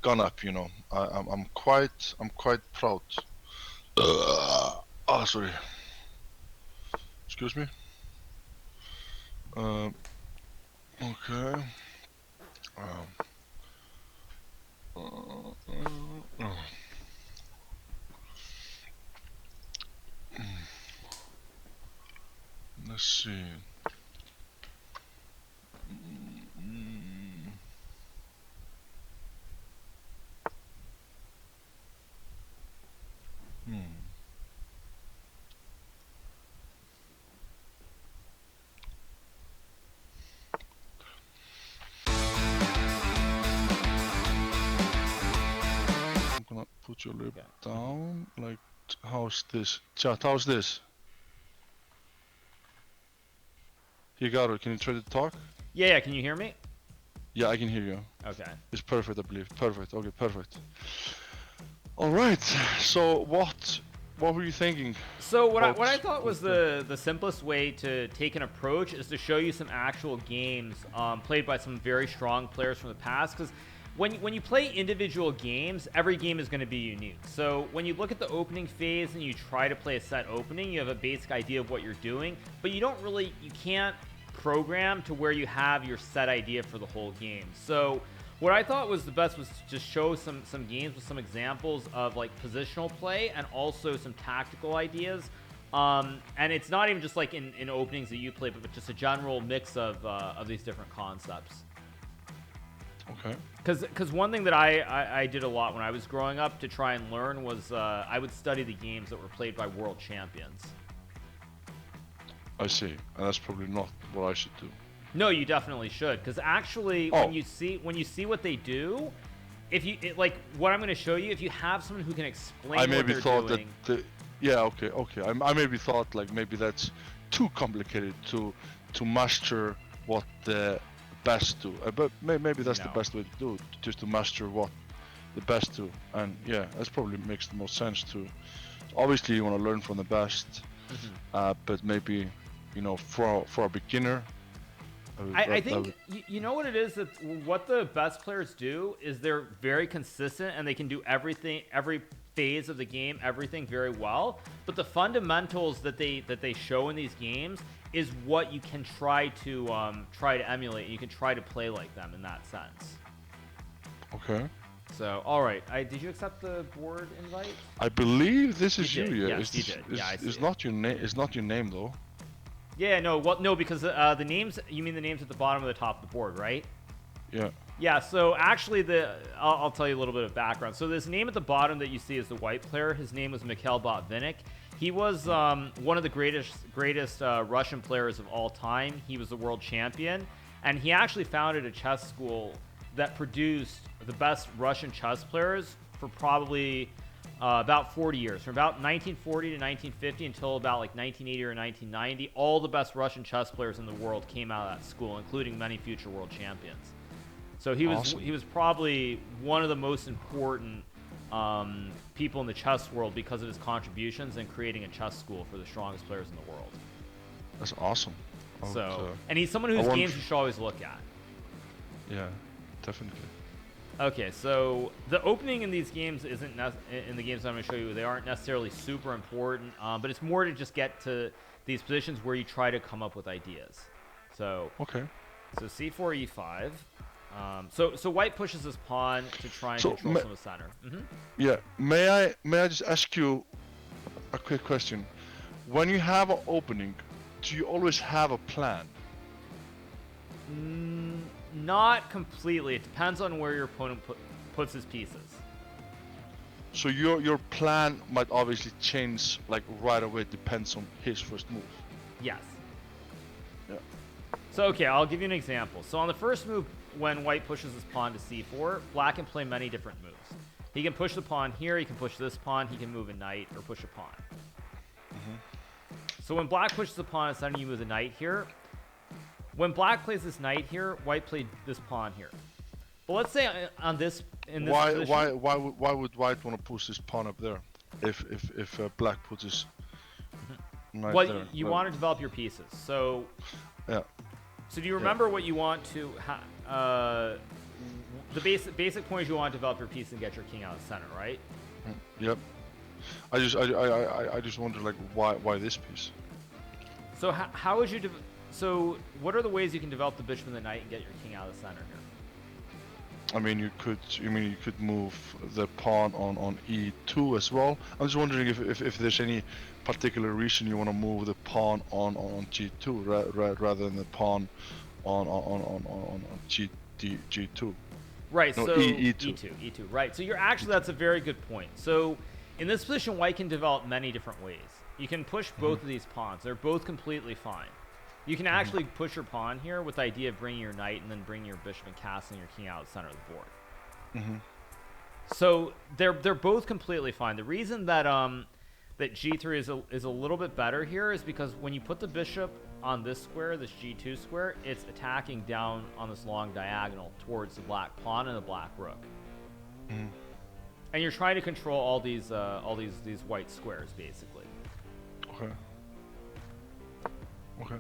gone up. You know, I'm quite proud. Oh, sorry. Excuse me. Okay. Let's see. I'm gonna put your lip down. Like, how's this? Chat, how's this? Hikaru, can you try to talk? Yeah, can you hear me? Yeah, I can hear you. Okay. It's perfect, I believe. Perfect. Okay, perfect. All right. So what were you thinking? So what I thought was the simplest way to take an approach is to show you some actual games played by some very strong players from the past, because when you play individual games, every game is going to be unique. So when you look at the opening phase and you try to play a set opening, you have a basic idea of what you're doing, but you can't program to where you have your set idea for the whole game. So what I thought was the best was to just show some games with some examples of like positional play and also some tactical ideas. And it's not even just like in openings that you play, but just a general mix of these different concepts. Okay. Because one thing that I did a lot when I was growing up to try and learn was I would study the games that were played by world champions. I see, and that's probably not what I should do. No, you definitely should, because actually, when you see what they do, like what I'm going to show you, if you have someone who can explain I maybe what they're thought doing, that yeah, okay. I maybe thought like maybe that's too complicated to master what the best do. But maybe that's the best way to do it, just to master what the best do. And yeah, that's probably makes the most sense to. Obviously, you want to learn from the best, but maybe, you know, for a beginner. I think you know what it is, that what the best players do is they're very consistent and they can do everything, every phase of the game, everything very well. But the fundamentals that they show in these games is what you can try to emulate. And you can try to play like them in that sense. Okay. So, all right. Did you accept the board invite? I believe this is you. Yeah. Yes, you did. Yeah, I see. It's not your name. It's not your name though. Yeah, no. Well, no, because the names. You mean the names at the bottom of the top of the board, right? Yeah. Yeah. So actually, I'll tell you a little bit of background. So this name at the bottom that you see is the white player. His name was Mikhail Botvinic. He was one of the greatest Russian players of all time. He was the world champion, and he actually founded a chess school that produced the best Russian chess players for probably about 40 years. From about 1940 to 1950 until about like 1980 or 1990, all the best Russian chess players in the world came out of that school, including many future world champions. So he was probably one of the most important people in the chess world because of his contributions in creating a chess school for the strongest players in the world. That's awesome. And he's someone whose games you should always look at. Yeah, definitely. Okay, so the opening in these games isn't in the games I'm going to show you. They aren't necessarily super important, but it's more to just get to these positions where you try to come up with ideas. So okay. So c4 e5. So white pushes his pawn to try and control some of the center. Yeah. May I just ask you a quick question? When you have an opening, do you always have a plan? Not completely. It depends on where your opponent puts his pieces. So your plan might obviously change like right away. It depends on his first move. Yes. Yeah. So okay, I'll give you an example. So on the first move, when white pushes his pawn to c4, black can play many different moves. He can push the pawn here. He can push this pawn. He can move a knight or push a pawn. So when black pushes the pawn, it's suddenly you move the knight here. When black plays this knight here, white played this pawn here. But let's say on this position, why would white want to push this pawn up there if black puts his knight there? You want to develop your pieces. So yeah. So do you remember what you want to the basic point is you want to develop your piece and get your king out of center, right? Yep. I just wonder like why this piece? So how would you so what are the ways you can develop the bishop and the knight and get your king out of center here? I mean, you could move the pawn on e2 as well. I'm just wondering if there's any particular reason you want to move the pawn on g2 rather than the pawn on g2. Right. No, so e2. E2. Right. So that's a very good point. So in this position, white can develop many different ways. You can push both of these pawns. They're both completely fine. You can actually push your pawn here with the idea of bringing your knight and then bringing your bishop and castling your king out of the center of the board. So they're both completely fine. The reason that that g3 is a little bit better here is because when you put the bishop on this square, this g2 square, it's attacking down on this long diagonal towards the black pawn and the black rook. And you're trying to control all these white squares basically. Okay.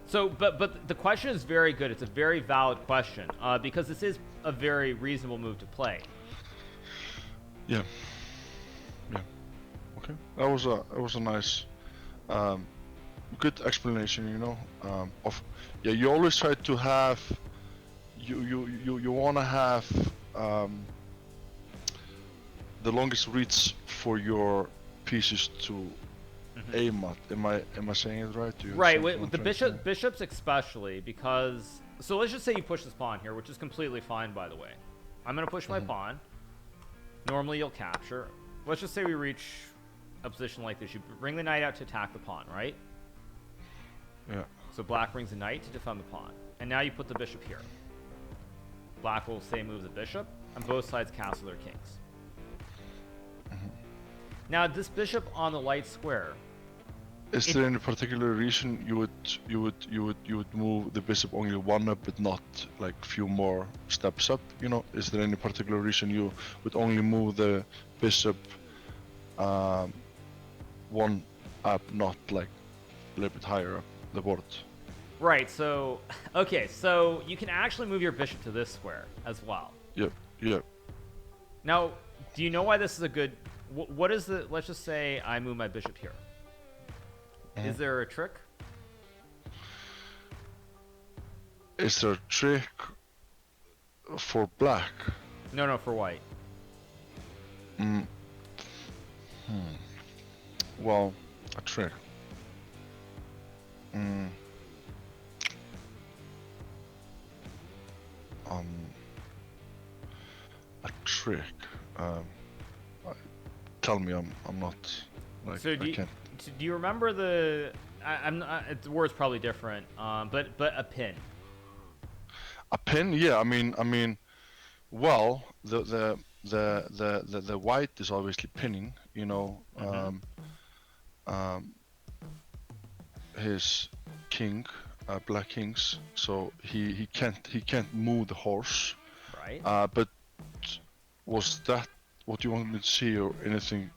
So, but the question is very good. It's a very valid question because this is a very reasonable move to play. Yeah. Okay. That was a nice, good explanation. You always try to have, you want to have the longest reach for your pieces to aim at. Am I saying it right? Right, with the bishops especially, because so let's just say you push this pawn here, which is completely fine, by the way. I'm gonna push my pawn. Normally you'll capture. Let's just say we reach a position like this. You bring the knight out to attack the pawn, right? Yeah. So black brings the knight to defend the pawn, and now you put the bishop here. Black will say move the bishop, and both sides castle their kings. Now this bishop on the light square. Is there any particular reason you would move the bishop only one up, but not like few more steps up? Is there any particular reason you would only move the bishop one up, not like a little bit higher up the board? Right. So okay. So you can actually move your bishop to this square as well. Yep. Now, do you know why this is a good? What is the? Let's just say I move my bishop here. Is there a trick? Is there a trick for black? No, for white. Well, a trick. A trick. Tell me, I'm not like. So do you remember the? The word's probably different. But a pin. A pin? Yeah. I mean, well, the white is obviously pinning. His king, black kings. So he can't move the horse. Right. But was that what you wanted me to see, or anything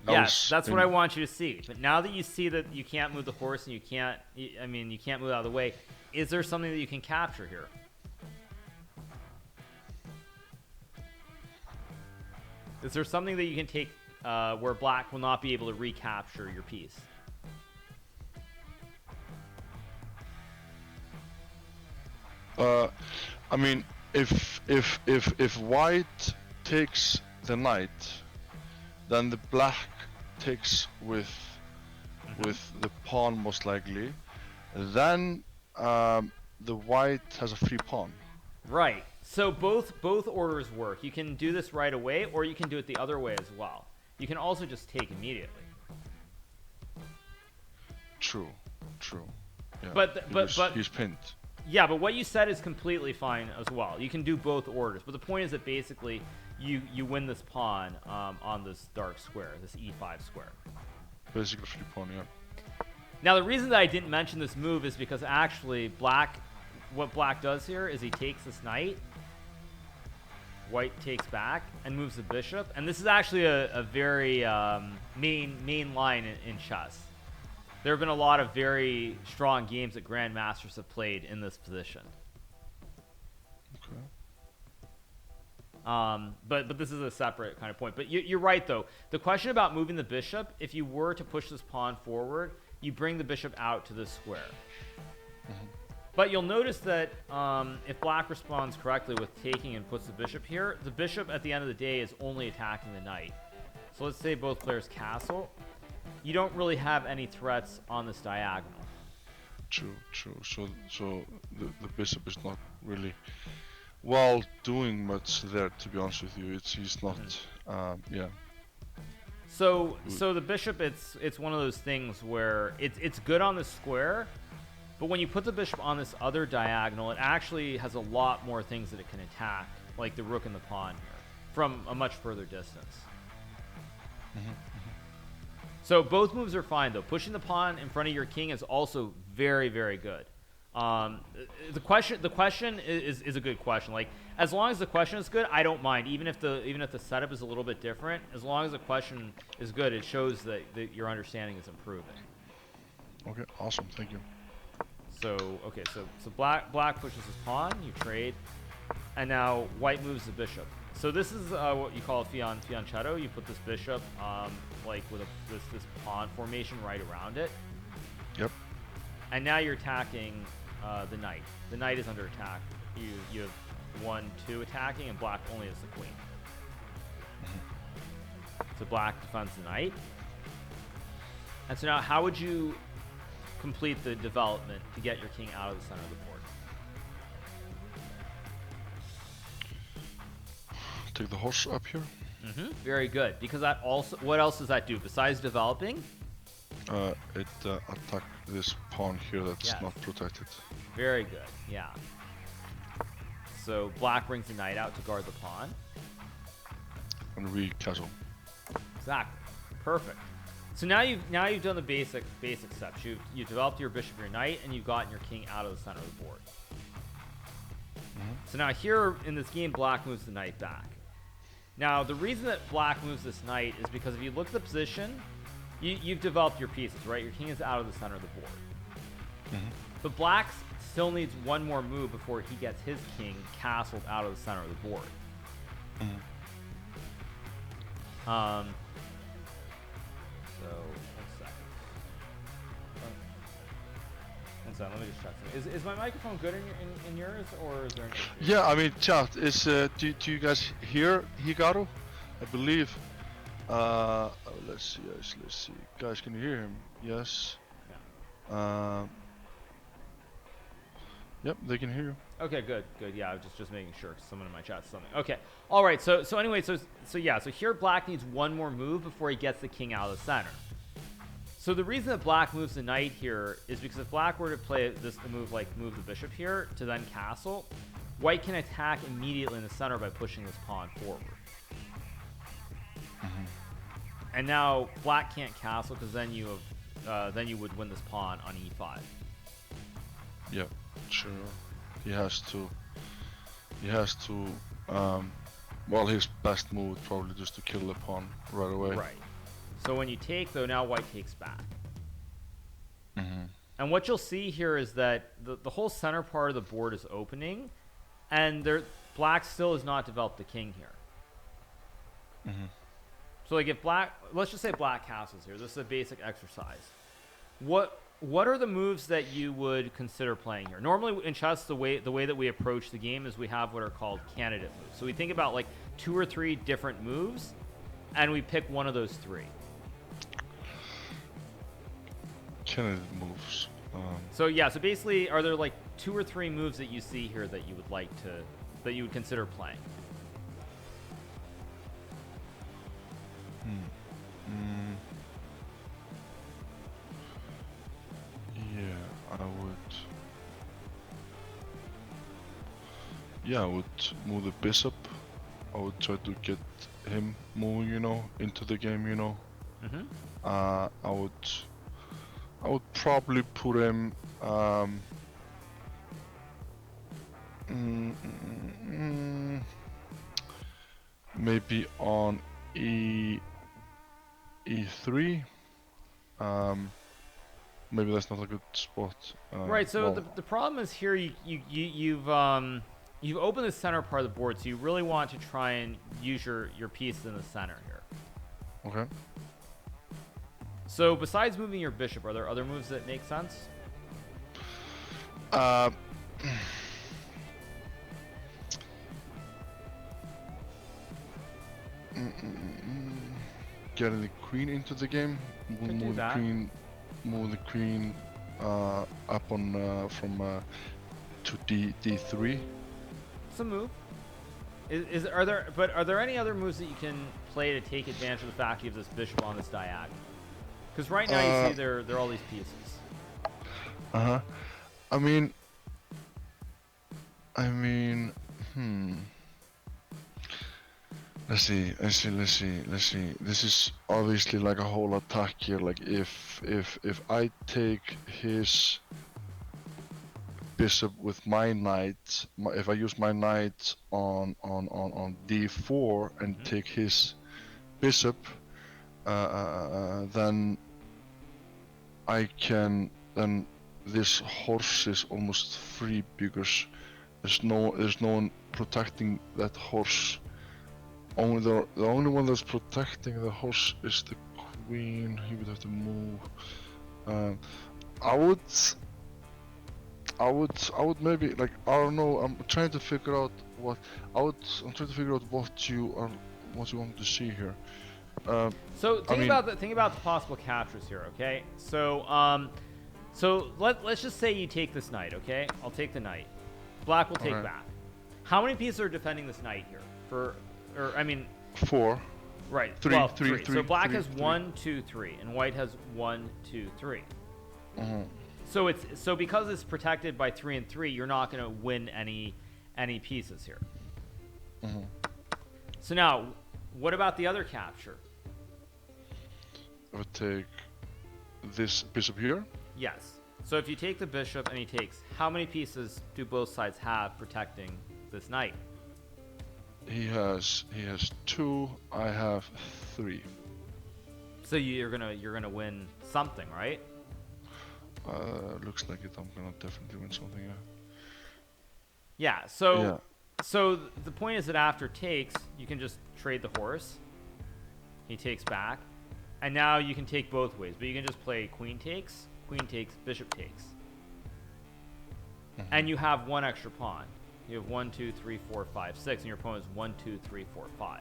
else? Yes, that's what I want you to see. But now that you see that you can't move the horse and you can't move out of the way, is there something that you can capture here? Is there something that you can take where black will not be able to recapture your piece? I mean, if white takes the knight, then the black takes with the pawn most likely. Then the white has a free pawn. Right. So both orders work. You can do this right away, or you can do it the other way as well. You can also just take immediately. True. Yeah. But he's pinned. Yeah, but what you said is completely fine as well. You can do both orders, but the point is that basically you win this pawn on this dark square, this e5 square. Basically free pawn, yeah. Now the reason that I didn't mention this move is because actually what black does here is he takes this knight, white takes back and moves the bishop, and this is actually a very main line in chess. There have been a lot of very strong games that grandmasters have played in this position. Okay. But this is a separate kind of point. But you're right, though. The question about moving the bishop, if you were to push this pawn forward, you bring the bishop out to this square. But you'll notice that if black responds correctly with taking and puts the bishop here, the bishop at the end of the day is only attacking the knight. So let's say both players castle. You don't really have any threats on this diagonal. True. So the bishop is not really doing much there, to be honest with you. He's not. Yeah. So the bishop, it's one of those things where it's good on the square, but when you put the bishop on this other diagonal, it actually has a lot more things that it can attack, like the rook and the pawn here, from a much further distance. So both moves are fine, though. Pushing the pawn in front of your king is also very, very good. The question is a good question. Like, as long as the question is good, I don't mind. Even if the setup is a little bit different, as long as the question is good, it shows that your understanding is improving. Okay, awesome. Thank you. So black pushes his pawn. You trade, and now white moves the bishop. So this is what you call a fianchetto. You put this bishop like with this pawn formation right around it. Yep. And now you're attacking the knight. The knight is under attack. You have 1-2 attacking, and black only has the queen. So black defends the knight. And so now, how would you complete the development to get your king out of the center of the board? Take the horse up here. Very good, because that also. What else does that do besides developing? It attack this pawn here that's not protected. Very good. Yeah. So black brings the knight out to guard the pawn. And re-castle. Exactly. Perfect. So now you've done the basic steps. You've developed your bishop, your knight, and you've gotten your king out of the center of the board. So now here in this game, black moves the knight back. Now the reason that black moves this knight is because if you look at the position, you've developed your pieces, right? Your king is out of the center of the board. But black still needs one more move before he gets his king castled out of the center of the board. So, one second, let me just check something. Is my microphone good in yours, or is there an issue? Yeah, I mean, chat, do you guys hear Hikaru? I believe. Let's see. Guys, can you hear him? Yes. Yeah. Yep, they can hear you. Okay, good. Yeah, I was just making sure, 'cause someone in my chat said something. Okay. All right. So anyway, so here black needs one more move before he gets the king out of the center. So the reason that black moves the knight here is because if black were to play this move, like move the bishop here to then castle, white can attack immediately in the center by pushing this pawn forward. And now black can't castle because then you would win this pawn on e5. Yeah, sure. He has to. Well, his best move would probably just to kill the pawn right away. Right. So when you take, though, now white takes back. And what you'll see here is that the whole center part of the board is opening, and black still has not developed the king here. So like if black, let's just say black castles here. This is a basic exercise. What are the moves that you would consider playing here? Normally in chess, the way that we approach the game is we have what are called candidate moves. So we think about like 2 or 3 different moves, and we pick one of those 3. Candidate moves. So basically, are there like 2 or 3 moves that you see here that you would consider playing? I would move the bishop. I would try to get him moving, into the game, I would probably put him maybe on e3. Maybe that's not a good spot. Right. So the problem is here you've you've opened the center part of the board, so you really want to try and use your pieces in the center here. Okay. So besides moving your bishop, are there other moves that make sense? Getting the queen into the game. Move the queen up on from to D3. It's a move. Are there any other moves that you can play to take advantage of the fact you have this bishop on this diagonal? Because right now you see there are all these pieces. I mean, Let's see. This is obviously like a whole attack here. Like if I take his bishop with my knight, if I use my knight on D4 and take his bishop, then this horse is almost free because there's no one protecting that horse. Only the only one that's protecting the horse is the queen. He would have to move. I would maybe, like, I don't know. I'm trying to figure out what I'm trying to figure out what you want to see here. So think about the possible captures here, okay? So let's just say you take this knight, okay? I'll take the knight. Black will take back. How many pieces are defending this knight here? Four. Right. Three. So black has 1, 2, 3, and white has 1, 2, 3. So because it's protected by 3 and 3, you're not going to win any pieces here. So now, what about the other capture? I would take this bishop here. Yes. So if you take the bishop and he takes, how many pieces do both sides have protecting this knight? He has 2. I have 3. So you're gonna win something, right? Looks like it. I'm gonna definitely win something. Yeah. So the point is that after takes, you can just trade the horse. He takes back, and now you can take both ways. But you can just play queen takes, bishop takes, and you have one extra pawn. You have 1, 2, 3, 4, 5, 6, and your opponent is 1, 2, 3, 4, 5.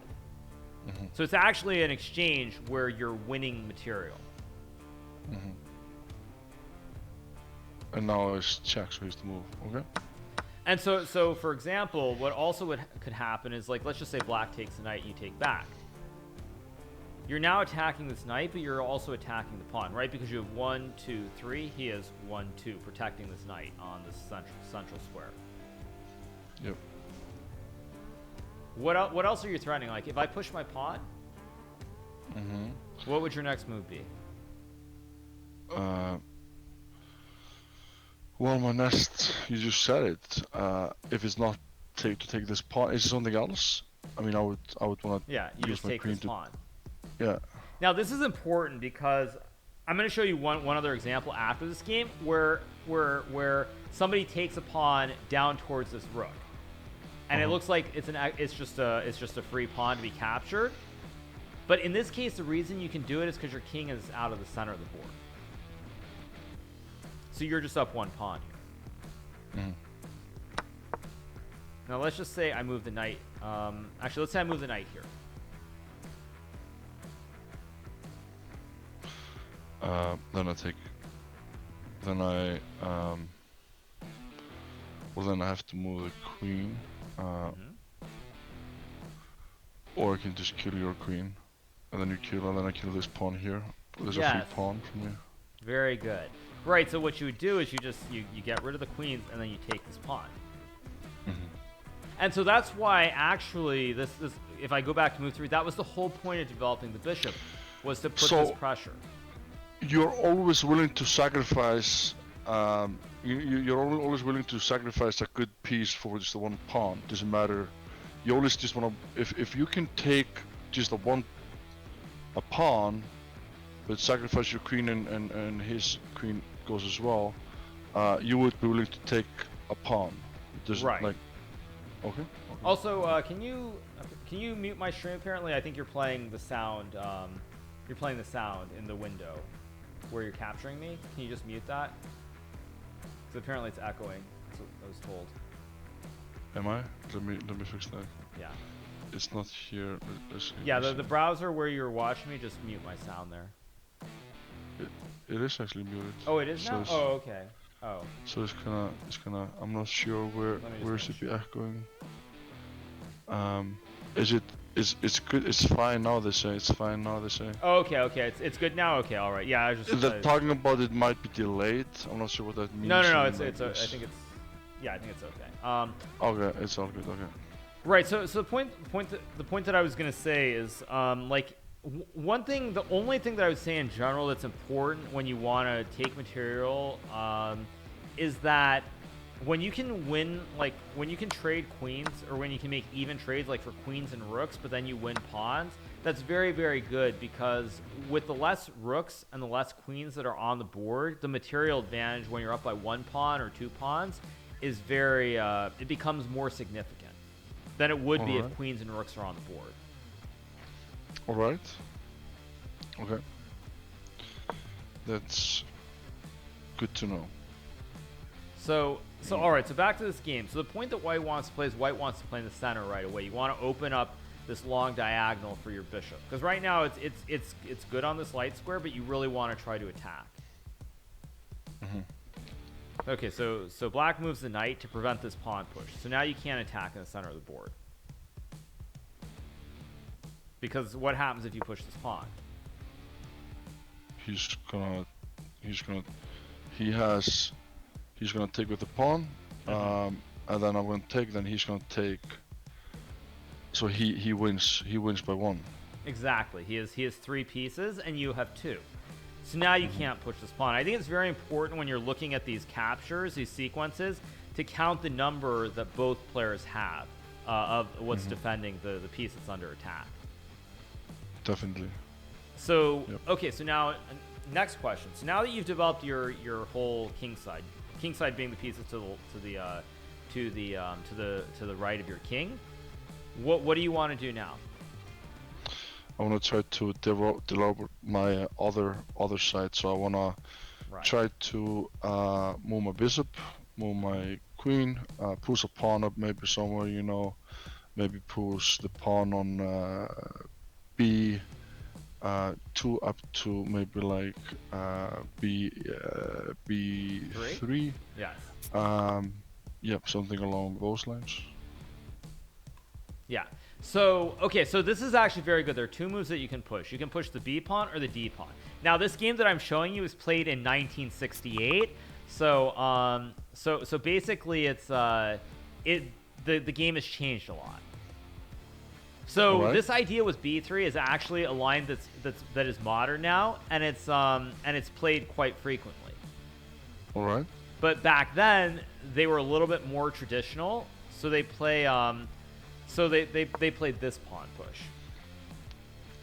So it's actually an exchange where you're winning material. And now it's check, so he's to move. Okay. And so for example, what also could happen is, like, let's just say black takes the knight, you take back. You're now attacking this knight, but you're also attacking the pawn, right? Because you have 1, 2, 3. He has 1, 2, protecting this knight on the central square. Yep. What else are you threatening? Like, if I push my pawn, what would your next move be? Well, my next, you just said it. If it's not to take this pawn, is it something else? I mean, I would want to. Yeah, you just take this pawn. Yeah. Now this is important because I'm going to show you one other example after this game where somebody takes a pawn down towards this rook, and it looks like it's just a free pawn to be captured. But in this case, the reason you can do it is because your king is out of the center of the board. So you're just up one pawn here. Now let's just say I move the knight. Actually, let's say I move the knight here. Then I have to move the queen. Or I can just kill your queen, and then I kill this pawn here. There's a free pawn from you. Very good. Right. So what you would do is you get rid of the queens, and then you take this pawn. And so that's why actually this if I go back to move 3, that was the whole point of developing the bishop, was to put this pressure. You're always willing to sacrifice. You're always willing to sacrifice a good piece for just the one pawn. Doesn't matter. You always just want to. If you can take just a pawn, but sacrifice your queen and his queen goes as well, you would be willing to take a pawn. Right. Like, Okay. Also, can you mute my stream? Apparently, I think you're playing the sound. You're playing the sound in the window where you're capturing me. Can you just mute that? Because apparently it's echoing. That's what I was told. Am I? Let me fix that. Yeah. It's not here. Yeah, the browser where you're watching me, just mute my sound there. It is actually muted. Oh, it is now? Oh, okay. Oh. So it's kinda. I'm not sure where is it be echoing. It's good. It's fine now. They say it's fine now. They say. Oh, okay. It's good now. Okay, all right. Yeah, I was just. They're talking about it might be delayed. I'm not sure what that means. No. I think it's okay. Okay, it's all good. Okay. Right. So the point that I was gonna say is the only thing that I would say in general that's important when you want to take material is that when you can win, like when you can trade queens or when you can make even trades like for queens and rooks, but then you win pawns, that's very, very good because with the less rooks and the less queens that are on the board, the material advantage when you're up by 1 pawn or 2 pawns is very, it becomes more significant than it would be if queens and rooks are on the board. Alright. Okay. That's good to know. So alright, so back to this game. So the point that white wants to play is white wants to play in the center right away. You want to open up this long diagonal for your bishop. Because right now it's good on this light square, but you really want to try to attack. Okay, so black moves the knight to prevent this pawn push. So now you can't attack in the center of the board. Because what happens if you push this pawn? He's gonna take with the pawn, and then I'm gonna take. Then he's gonna take. So he wins. He wins by 1. Exactly. He has 3 pieces, and you have 2. So now you can't push this pawn. I think it's very important when you're looking at these captures, these sequences, to count the number that both players have of what's defending the piece that's under attack. Definitely. So okay, so now next question. So now that you've developed your whole king side being the pieces to the right of your king, what do you want to do now? I want to try to develop my other side. So I want to try to move my bishop, move my queen, push a pawn up maybe somewhere, you know, maybe push the pawn on B2 up to maybe like B3. Yes. Yep, something along those lines. Yeah. So, okay, so this is actually very good. There are 2 moves that you can push. You can push the B pawn or the D pawn. Now, this game that I'm showing you was played in 1968. So, so basically, it's the game has changed a lot. So this idea with B3 is actually a line that is modern now, and it's played quite frequently. All right. But back then, they were a little bit more traditional, so they play. So they played this pawn push.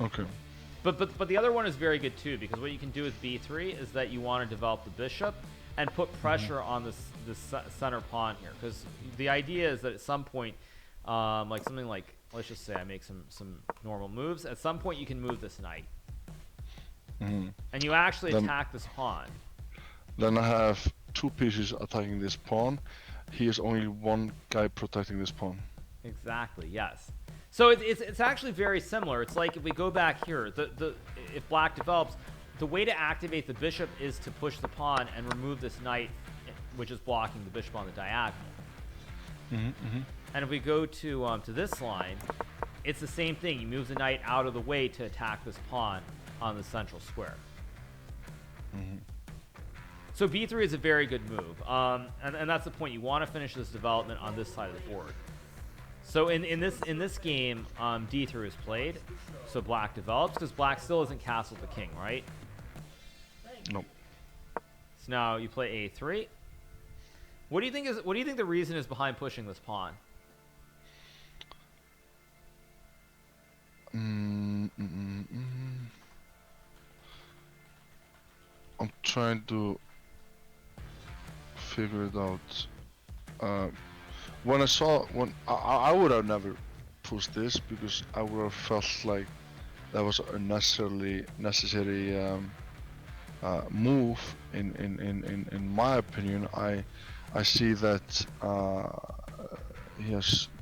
Okay. But the other one is very good too, because what you can do with B3 is that you want to develop the bishop and put pressure on this center pawn here, because the idea is that at some point, like something like, let's just say I make some normal moves. At some point, you can move this knight, and you actually attack this pawn. Then I have 2 pieces attacking this pawn. He is only 1 guy protecting this pawn. Exactly. Yes. So it's actually very similar. It's like if we go back here, if black develops, the way to activate the bishop is to push the pawn and remove this knight, which is blocking the bishop on the diagonal. And if we go to this line, it's the same thing. You move the knight out of the way to attack this pawn on the central square. So B3 is a very good move, and that's the point. You want to finish this development on this side of the board. So in this game, D3 is played, so black develops because black still isn't castled the king, right? Nope. So now you play A3. What do you think the reason is behind pushing this pawn? I'm trying to figure it out. when I saw when I would have never pushed this because I would have felt like that was a necessary move in my opinion. I see that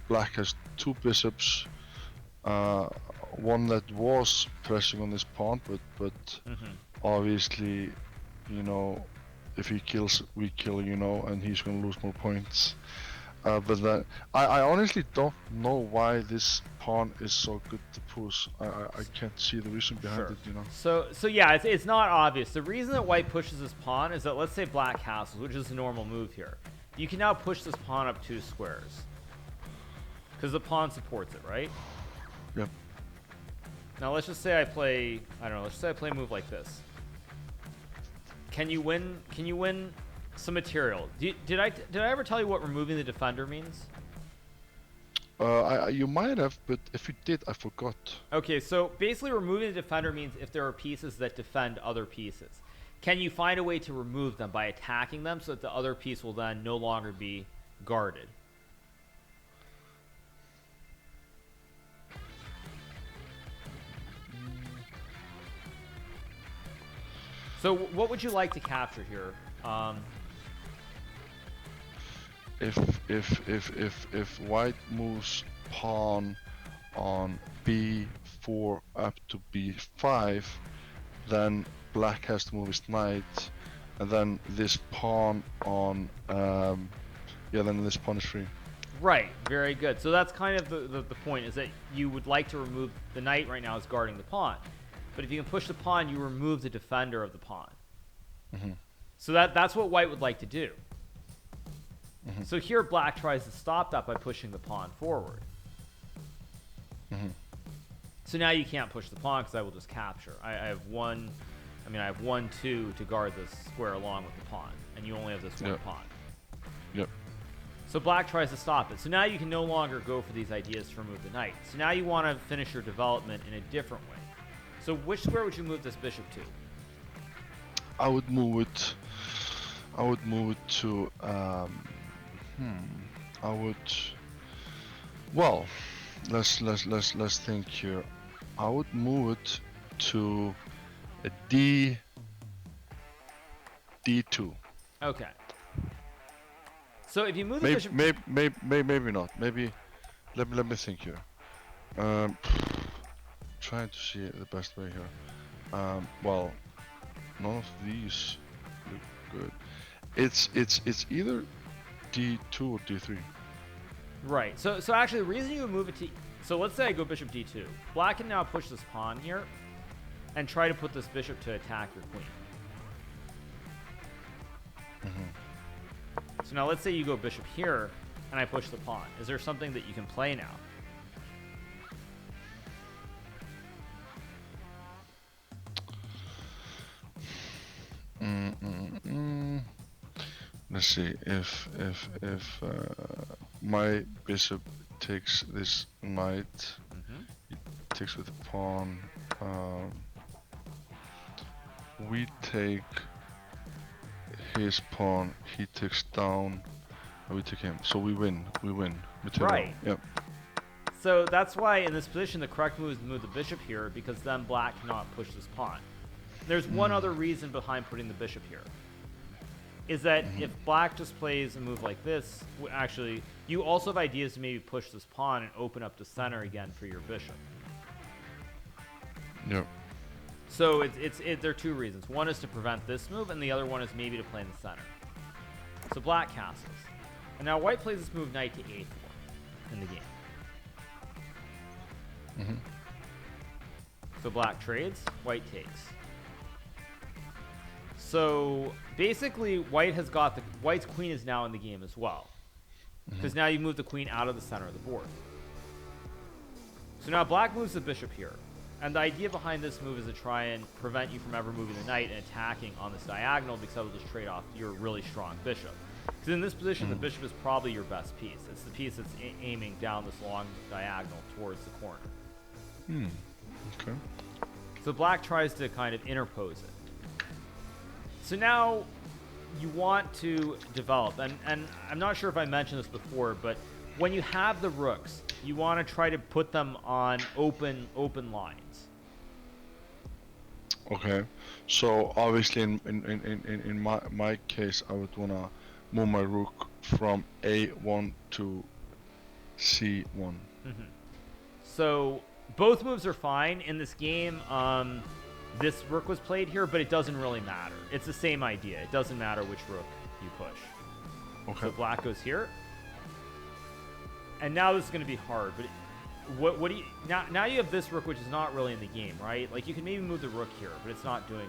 black has two bishops, one that was pressing on this pawn, but obviously, you know, if he kills, we kill, you know, and he's gonna lose more points. But that I honestly don't know why this pawn is so good to push. I can't see the reason behind it, you know. So yeah, it's not obvious. The reason that white pushes this pawn is that, let's say black castles, which is a normal move here. You can now push this pawn up 2 squares. Because the pawn supports it, right? Yep. Now let's just say I play, I don't know, let's say I play a move like this. Can you win some material? Did I ever tell you what removing the defender means? You might have, but if you did, I forgot. Okay, so basically removing the defender means if there are pieces that defend other pieces. Can you find a way to remove them by attacking them so that the other piece will then no longer be guarded? So what would you like to capture here? If white moves pawn on b4 up to b5, then black has to move his knight, and then this pawn on then this pawn is free. Right, very good. So that's kind of the point, is that you would like to remove the knight right now is guarding the pawn. But if you can push the pawn, you remove the defender of the pawn. So that's what white would like to do. So here black tries to stop that by pushing the pawn forward. So now you can't push the pawn because I will just capture. I have 1, 2 to guard this square along with the pawn, and you only have this one pawn. Yep. So black tries to stop it. So now you can no longer go for these ideas to remove the knight. So now you want to finish your development in a different way. So which square would you move this bishop to? I would move it to well, let's think here. I would move it to a D2. Okay. So if you move the bishop, maybe not. Maybe let me think here. Trying to see the best way here. Well, none of these look good. It's either D2 or D3. Right. So actually, the reason you would move it to, so let's say I go bishop D2. Black can now push this pawn here, and try to put this bishop to attack your queen. So now let's say you go bishop here, and I push the pawn. Is there something that you can play now? Let's see if my bishop takes this knight, he takes with the pawn. We take his pawn, he takes down, and we take him. So we win. Material. Right. Yep. So that's why in this position the correct move is to move the bishop here, because then black cannot push this pawn. There's one other reason behind putting the bishop here. Is that if black just plays a move like this, actually, you also have ideas to maybe push this pawn and open up the center again for your bishop. Yep. So there are two reasons. One is to prevent this move, and the other one is maybe to play in the center. So black castles. And now white plays this move knight to a4 in the game. So black trades, white takes. So basically, white's queen is now in the game as well, because now you move the queen out of the center of the board. So now black moves the bishop here, and the idea behind this move is to try and prevent you from ever moving the knight and attacking on this diagonal, because that will just trade off your really strong bishop. Because in this position, the bishop is probably your best piece. It's the piece that's aiming down this long diagonal towards the corner. Okay. So black tries to kind of interpose it. So now you want to develop, and I'm not sure if I mentioned this before, but when you have the rooks, you want to try to put them on open lines. Okay, so obviously in my case, I would wanna move my rook from A1 to C1. Mm-hmm. So both moves are fine in this game. This rook was played here, but it doesn't really matter. It's the same idea. It doesn't matter which rook you push. Okay. So black goes here, and now this is going to be hard. But what do you now you have this rook, which is not really in the game, right? Like you can maybe move the rook here, but it's not doing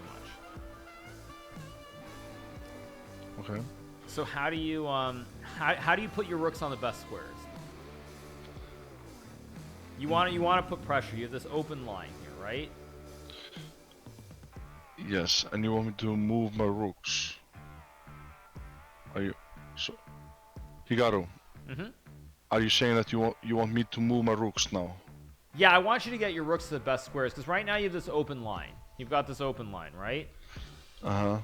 much. Okay. So how do you how do you put your rooks on the best squares? You want to put pressure. You have this open line here, right? Yes, and you want me to move my rooks. Are you so Hikaru? Mm-hmm. Are you saying that you want me to move my rooks now? Yeah, I want you to get your rooks to the best squares, because right now you have this open line. You've got this open line, right? Uh-huh.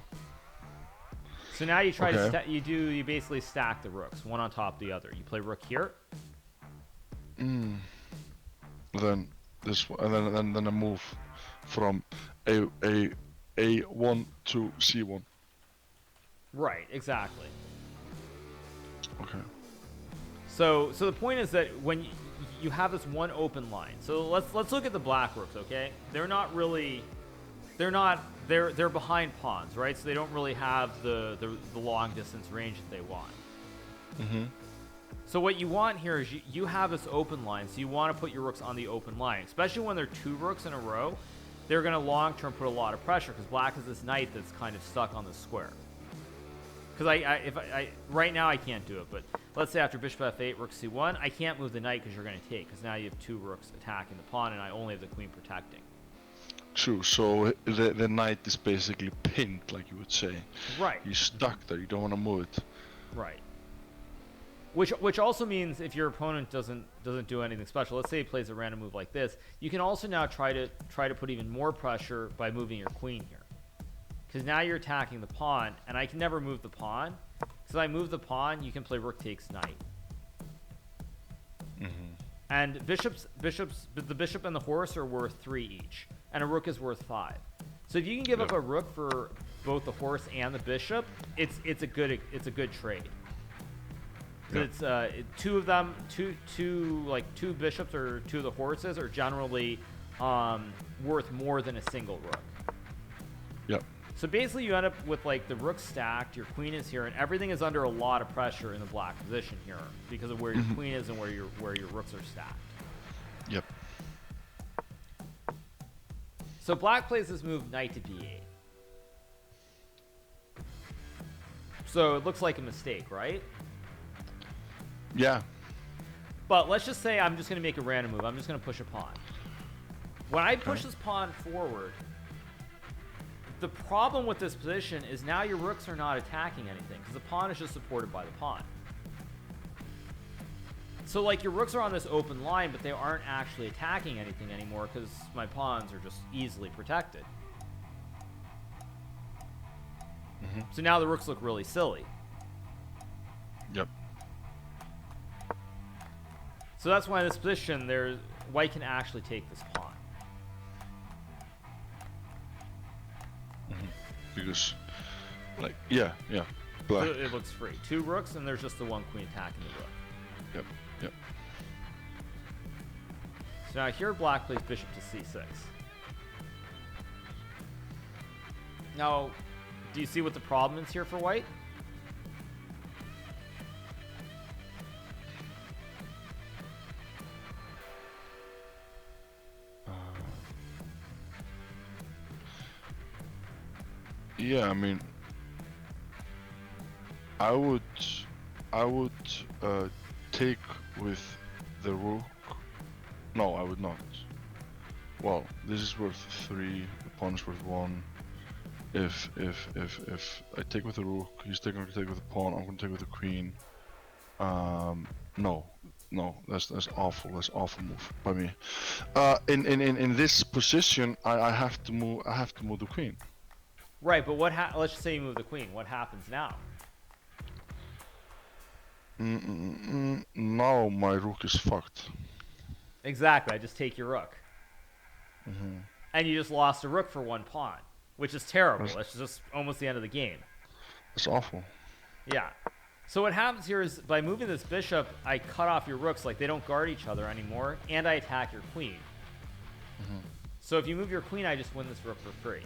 So now you try to you basically stack the rooks, one on top of the other. You play rook here. Then this one, and then I move from A1 to C1. Right, exactly. Okay. So the point is that when you have this one open line. So let's look at the black rooks, okay? They're behind pawns, right? So they don't really have the long distance range that they want. Mm-hmm. So what you want here is you have this open line, so you want to put your rooks on the open line, especially when they're two rooks in a row. They're going to long term put a lot of pressure because black is this knight that's kind of stuck on the square. Because right now I can't do it, but let's say after bishop f8, rook c1, I can't move the knight because you're going to take, because now you have two rooks attacking the pawn, and I only have the queen protecting. True. So the knight is basically pinned, like you would say. Right. He's stuck there. You don't want to move it. Right. Which also means if your opponent doesn't do anything special, let's say he plays a random move like this, you can also now try to put even more pressure by moving your queen here. Because now you're attacking the pawn, and I can never move the pawn. Because if I move the pawn, you can play rook takes knight. Mm-hmm. And the bishop and the horse are worth 3 each, and a rook is worth 5. So if you can give up a rook for both the horse and the bishop, it's a good trade. It's two of them, two bishops or two of the horses are generally worth more than a single rook. Yep. So basically, you end up with like the rook stacked, your queen is here, and everything is under a lot of pressure in the black position here because of where your queen is and where your rooks are stacked. Yep. So black plays this move knight to b8. So it looks like a mistake, right? Yeah. But let's just say I'm just going to make a random move. I'm just going to push a pawn. When I push this pawn forward, the problem with this position is now your rooks are not attacking anything because the pawn is just supported by the pawn. So like your rooks are on this open line, but they aren't actually attacking anything anymore because my pawns are just easily protected. Mm-hmm. So now the rooks look really silly. Yep. So that's why in this position, white can actually take this pawn. Mm-hmm. Because, like, yeah, black. So it looks free. 2 rooks, and there's just the 1 queen attacking the rook. Yep. So now here black plays bishop to c6. Now, do you see what the problem is here for white? Yeah, I mean, I would take with the rook. No, I would not. Well, this is worth 3. The pawn's worth 1. If I take with the rook, he's going to take with the pawn. I'm going to take with the queen. No, that's awful. That's awful move by me. In this position, I have to move. I have to move the queen. Right, but let's just say you move the queen. What happens now? Now my rook is fucked. Exactly. I just take your rook. And you just lost a rook for 1 pawn, which is terrible. That's just almost the end of the game. It's awful. Yeah. So what happens here is by moving this bishop, I cut off your rooks, like they don't guard each other anymore, and I attack your queen. So if you move your queen, I just win this rook for free.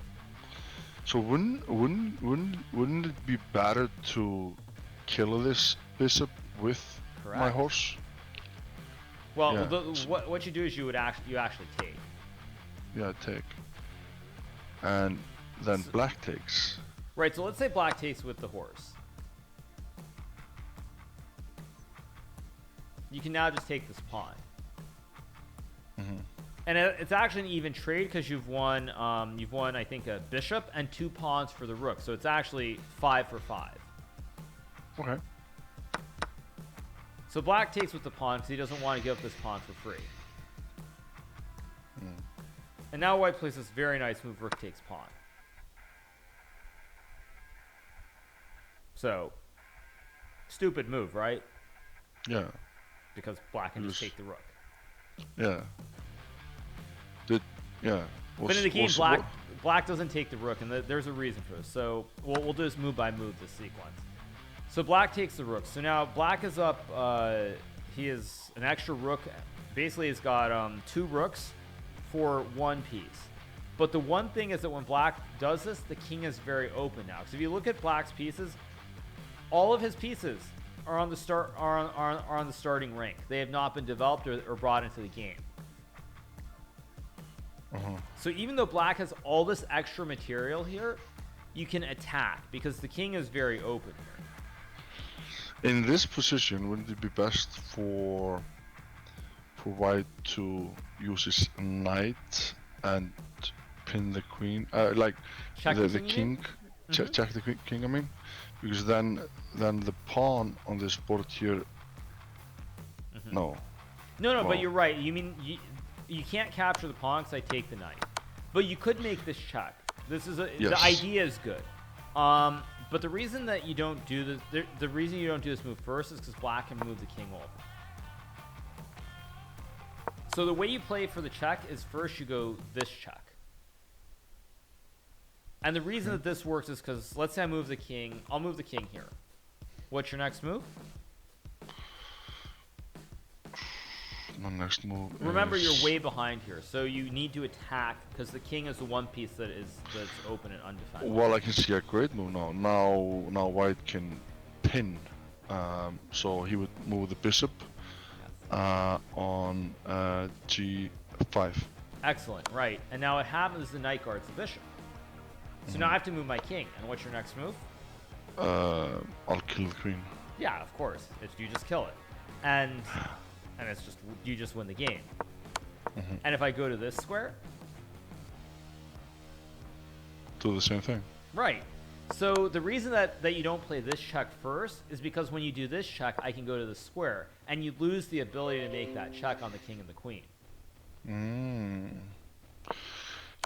So wouldn't it be better to kill this bishop with my horse? Well, yeah. What you do is you actually take. Yeah, take. And then black takes. Right, so let's say black takes with the horse. You can now just take this pawn. And it's actually an even trade because you've won I think a bishop and 2 pawns for the rook. So it's actually 5 for 5. Okay. So black takes with the pawn because he doesn't want to give up this pawn for free. And now white plays this very nice move, rook takes pawn. So, stupid move, right? Yeah. Because black can just take the rook. Yeah. But in the game, black doesn't take the rook, and there's a reason for this. So we'll do this move by move, this sequence. So black takes the rook. So now black is up. He is an extra rook. Basically, he's got 2 rooks for 1 piece. But the one thing is that when black does this, the king is very open now. Because if you look at black's pieces, all of his pieces are on the starting rank. They have not been developed or brought into the game. So even though black has all this extra material here, you can attack because the king is very open here. In this position, wouldn't it be best for white to use his knight and pin the queen, like check the king, check the king? I mean, because then the pawn on this board here. No, well, but you're right. You mean you can't capture the pawn because I take the knight, but you could make this check. This is the idea is good. But the reason that you don't do this, the reason you don't do this move first is because black can move the king over. So the way you play for the check is first you go this check. And the reason that this works is because let's say I move the king. I'll move the king here. What's your next move? My next move. Remember, you're way behind here, so you need to attack because the king is the one piece that's open and undefended. Well, I can see a great move now. Now white can pin. So he would move the bishop on g5. Excellent, right. And now what happens is the knight guards the bishop. So now I have to move my king. And what's your next move? I'll kill the queen. Yeah, of course. You just kill it, and it's just you just win the game. And if I go to this square, do the same thing. Right. So the reason that you don't play this check first is because when you do this check, I can go to the square, and you lose the ability to make that check on the king and the queen.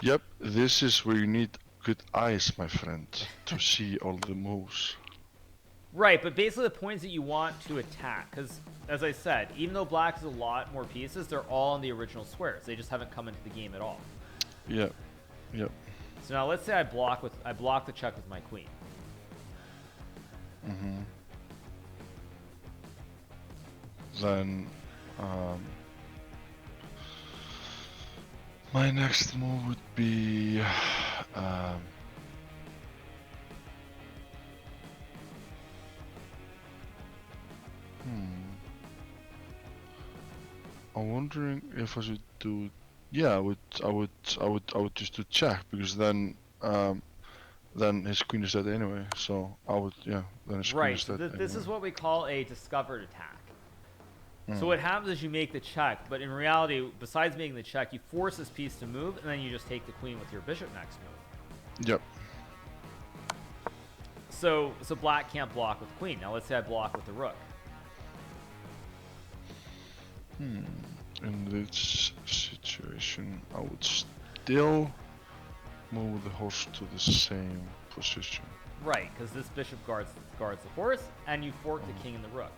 Yep, this is where you need good eyes, my friend, to see all the moves. Right, but basically the point is that you want to attack, because, as I said, even though black has a lot more pieces, they're all in the original squares. They just haven't come into the game at all. Yep. So now let's say I block the check with my queen. Then my next move would be I'm wondering if I should do. Yeah, I would just do check because then his queen is dead anyway. So I would then his queen is dead. Right. This is what we call a discovered attack. So what happens is you make the check, but in reality, besides making the check, you force this piece to move, and then you just take the queen with your bishop next move. Yep. So black can't block with the queen. Now let's say I block with the rook. In this situation, I would still move the horse to the same position. Right, because this bishop guards the horse, and you fork the king and the rook.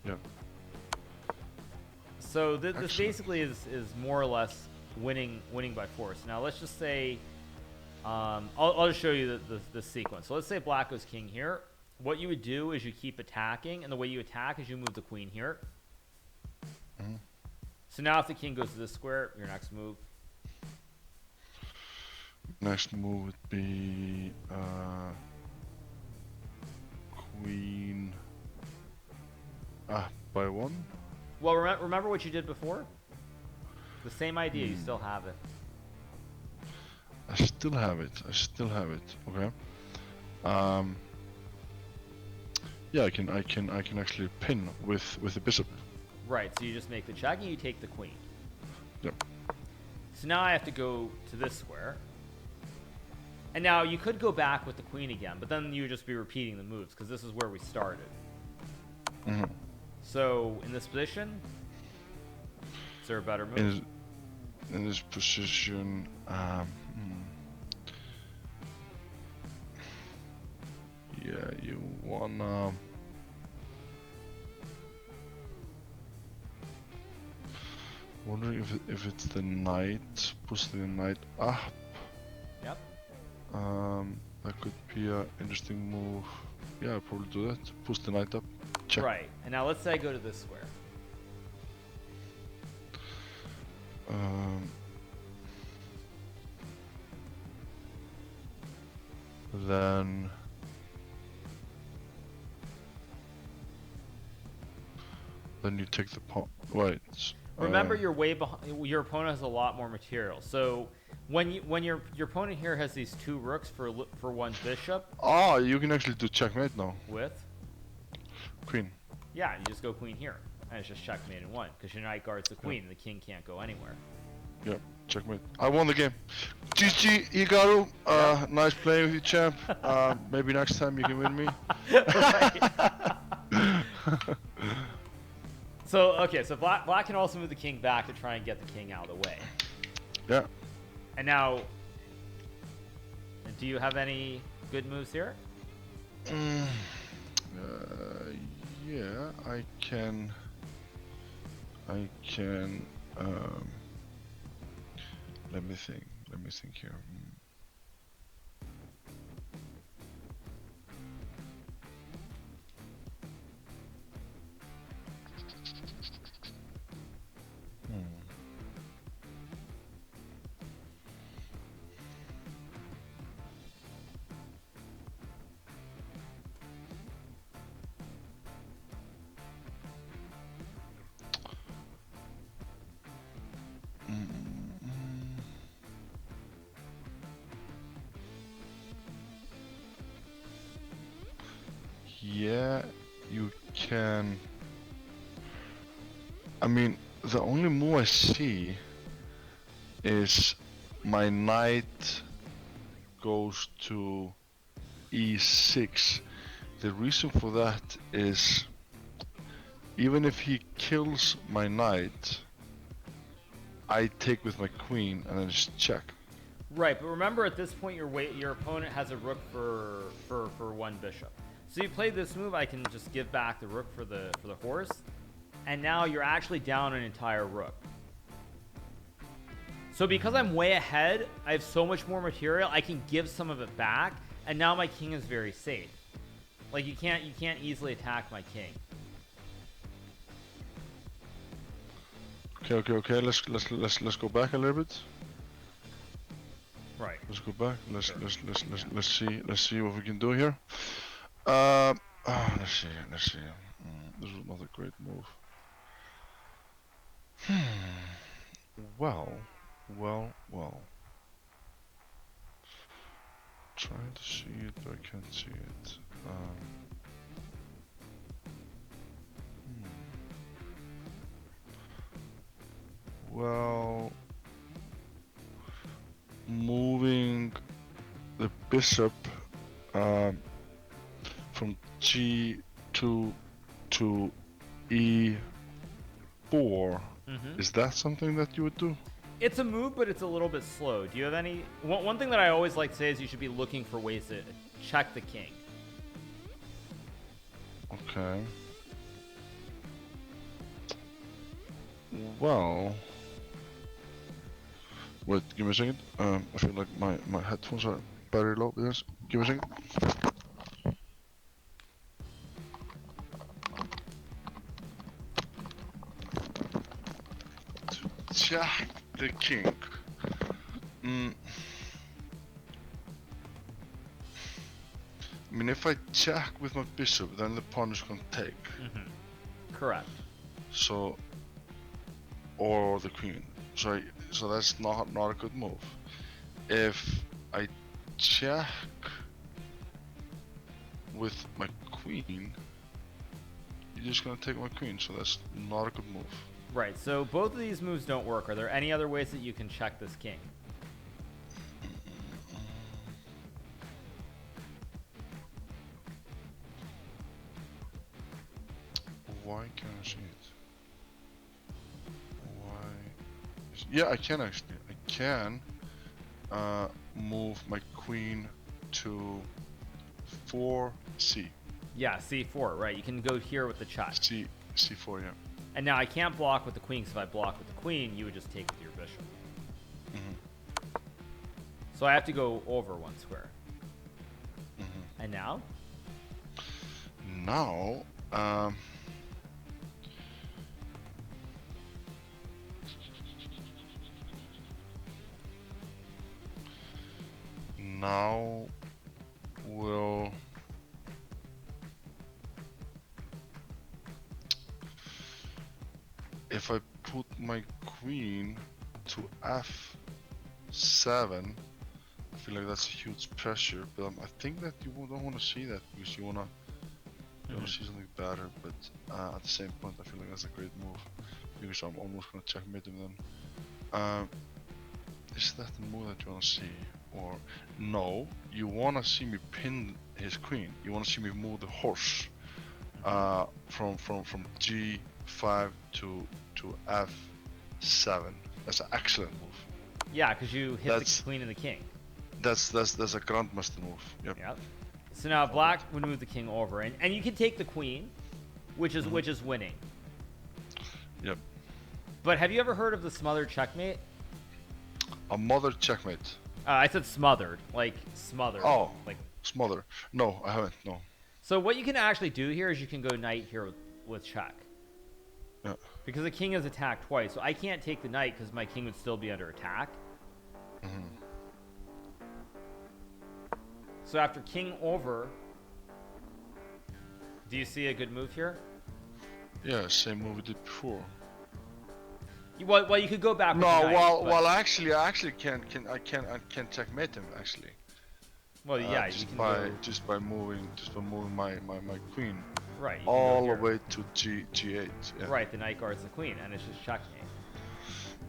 Yeah. So this basically is more or less winning by force. Now let's just say, I'll just show you the sequence. So let's say black goes king here. What you would do is you keep attacking, and the way you attack is you move the queen here. Mm-hmm. So now if the king goes to this square, your next move. Next move would be queen by 1. Well, remember what you did before? The same idea, you still have it. I still have it. Okay. Yeah, I can actually pin with the bishop. Right, so you just make the check and you take the queen. Yep. So now I have to go to this square. And now you could go back with the queen again, but then you would just be repeating the moves, because this is where we started. Mm-hmm. So, in this position, is there a better move? In this position, yeah, you wanna... Wondering if it's the knight, push the knight up. Yep. That could be an interesting move. Yeah, I'll probably do that. Push the knight up. Check. Right. And now let's say I go to this square. Then you take the pawn. Right. Remember, you're way behind. Your opponent has a lot more material. So when your opponent here has these 2 rooks for one bishop. Oh, you can actually do checkmate now. With queen. Yeah, you just go queen here, and it's just checkmate in 1 because your knight guards the queen, and the king can't go anywhere. Yep, checkmate. I won the game. GG, Hikaru. Nice playing with you, champ. Maybe next time you can win me. So okay, so black can also move the king back to try and get the king out of the way. Yeah. And now, do you have any good moves here? Yeah, I can. Let me think here. Yeah, you can. I mean, the only move I see is my knight goes to e6. The reason for that is even if he kills my knight, I take with my queen and then just check. Right, but remember at this point your opponent has a rook for 1 bishop. So you play this move, I can just give back the rook for the horse, and now you're actually down an entire rook. So because I'm way ahead, I have so much more material, I can give some of it back, and now my king is very safe. Like you can't easily attack my king. Okay. Let's go back a little bit. Right. Let's go back. Let's see what we can do here. Let's see. This was not a great move. Well. Trying to see it, but I can't see it. Well, moving the bishop from G2 to E4, is that something that you would do? It's a move, but it's a little bit slow. Do you have any... One thing that I always like to say is you should be looking for ways to check the king. Okay. Well, wait, give me a second. I feel like my headphones are very low. Yes, give me a second. Jack the king. I mean, if I check with my bishop, then the pawn is gonna take. Correct. So, or the queen. So that's not a good move. If I check with my queen, you're just gonna take my queen. So that's not a good move. Right. So both of these moves don't work. Are there any other ways that you can check this king? Why can't I see it? Why? Yeah, I can actually. I can move my queen to 4c. Yeah, c4. Right. You can go here with the check. C4, yeah. And now I can't block with the queen, because if I block with the queen, you would just take with your bishop. So I have to go over one square. And now? Now, now we'll if I put my queen to f7, I feel like that's a huge pressure, but I think that you don't want to see that because you want to see something better, but at the same point I feel like that's a great move because I'm almost going to checkmate him then. Is that the move that you want to see? Or no, you want to see me pin his queen. You want to see me move the horse from g5 to f7. That's an excellent move. Yeah, because you hit the queen and the king. That's a grandmaster move. Yep. So now black would move the king over, and you can take the queen, which is winning. Yep. But have you ever heard of the Smother Checkmate? A mother checkmate. I said smothered, like smothered. Oh, like smother. No, I haven't. No. So what you can actually do here is you can go knight here with check. Yeah. Because the king is attacked twice, so I can't take the knight because my king would still be under attack. So after king over, do you see a good move here? Yeah, same move we did before. Well, you could go back. No, with the knight, well, actually, I can checkmate him actually. Well, yeah, just by moving my queen. Right. All the way to g8. Yeah. Right. The knight guards the queen, and it's just checkmate.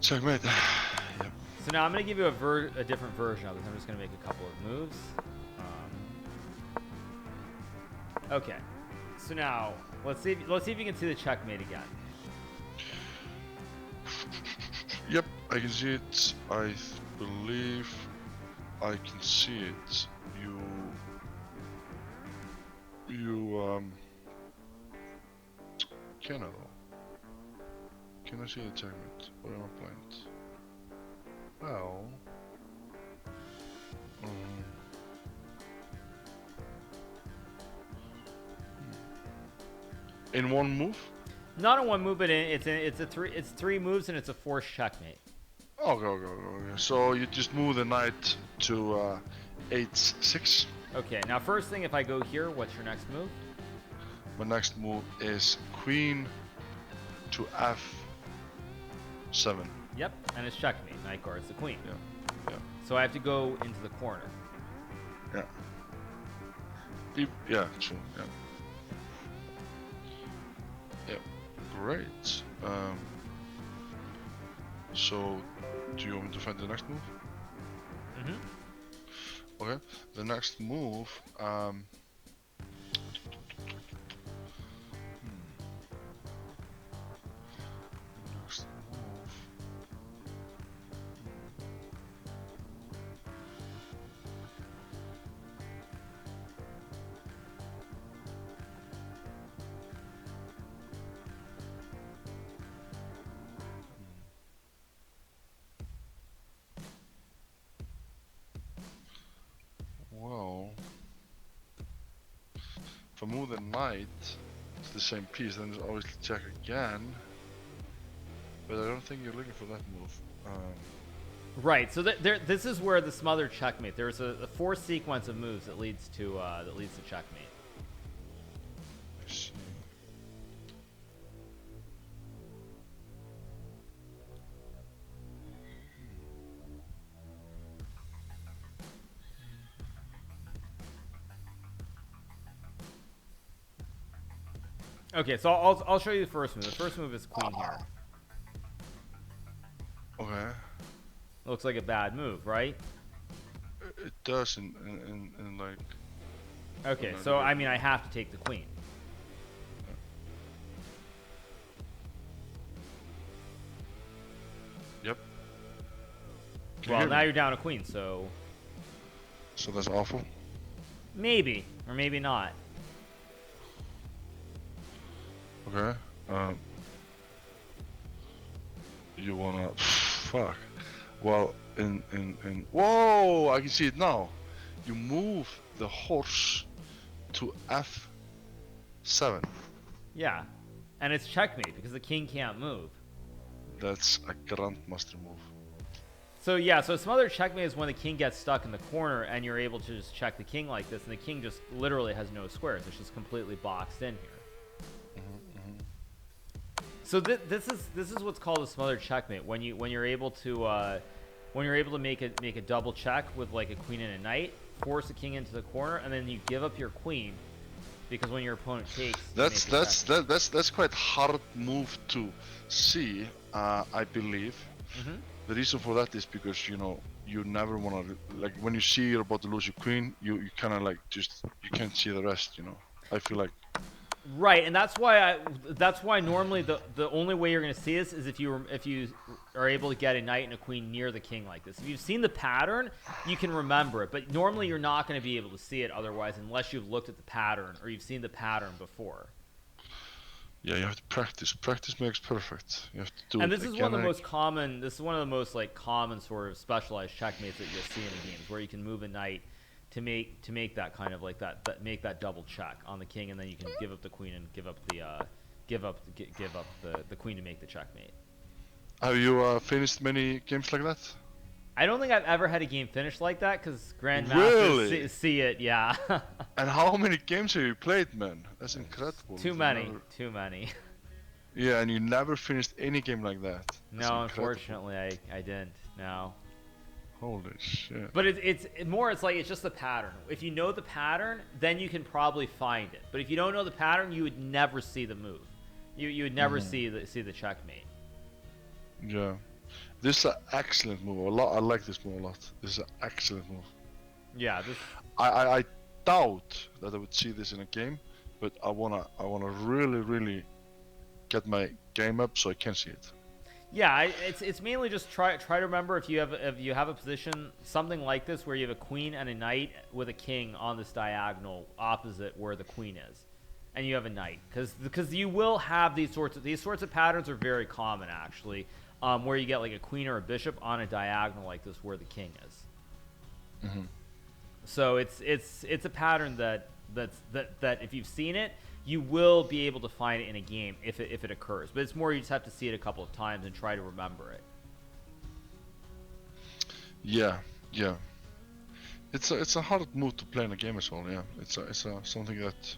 Checkmate. Yep. So now I'm gonna give you a different version of this. I'm just gonna make a couple of moves. Okay. So now let's see if you can see the checkmate again. Yep, I can see it. I believe I can see it. You can I though? Can I see the checkmate? What am I playing? Well, in one move? Not in one move, but it's three moves and it's a forced checkmate. Okay. So you just move the knight to h6. Okay. Now, first thing, if I go here, what's your next move? My next move is queen to f7. Yep, and it's checkmate. Knight guards the queen. Yeah. So I have to go into the corner. Yeah. Yeah, true. Yeah. Yeah. Great. So, do you want me to find the next move? Okay. The next move. Next move. if I move the knight to the same piece, then it's obviously check again. But I don't think you're looking for that move. Right. So this is where the Smother Checkmate. There's a 4 sequence of moves that leads to checkmate. I see. Okay, so I'll show you the first move. The first move is queen here. Okay. Looks like a bad move, right? It does in like... Okay, so I mean I have to take the queen. Yep. Well, now you're down a queen, so... So that's awful? Maybe, or maybe not. Okay. You wanna... Fuck. Well, in... Whoa! I can see it now. You move the horse to f7. Yeah. And it's checkmate, because the king can't move. That's a grandmaster move. So yeah, so Smother Checkmate is when the king gets stuck in the corner and you're able to just check the king like this, and the king just literally has no squares. It's just completely boxed in here. So this is what's called a Smother Checkmate, when you're able to make a double check with like a queen and a knight, force the king into the corner, and then you give up your queen, because when your opponent takes, that's quite hard move to see, I believe. The reason for that is because you never want to, like, when you see you're about to lose your queen, you kind of like just you can't see the rest. I feel like. Right, and that's why normally the only way you're going to see this is if you are able to get a knight and a queen near the king like this. If you've seen the pattern, you can remember it, but normally you're not going to be able to see it otherwise unless you've looked at the pattern or you've seen the pattern before. Yeah, you have to practice. Practice makes perfect. You have to do and it. And this is one of the most common. This is one of the most like common sort of specialized checkmates that you'll see in the games, where you can move a knight to make that kind of like that make that double check on the king, and then you can give up the queen and give up the queen to make the checkmate. Have you finished many games like that? I don't think I've ever had a game finished like that, because grandmasters see it. Yeah. And how many games have you played, man? That's incredible. Too many. Yeah, and you never finished any game like that. That's no, unfortunately, I didn't. No. Holy shit. But it's like it's just the pattern. If you know the pattern, then you can probably find it. But if you don't know the pattern, you would never see the move. You would never see the checkmate. Yeah. This is an excellent move. I like this move a lot. This is an excellent move. Yeah. I doubt that I would see this in a game, but I wanna really get my game up so I can see it. Yeah, it's mainly just try to remember if you have a position something like this where you have a queen and a knight with a king on this diagonal opposite where the queen is, and you have a knight, because you will have these sorts of patterns are very common actually, where you get like a queen or a bishop on a diagonal like this where the king is. So it's a pattern that if you've seen it, you will be able to find it in a game if it occurs. But it's more you just have to see it a couple of times and try to remember it. Yeah. It's a hard move to play in a game as well. Yeah, it's something that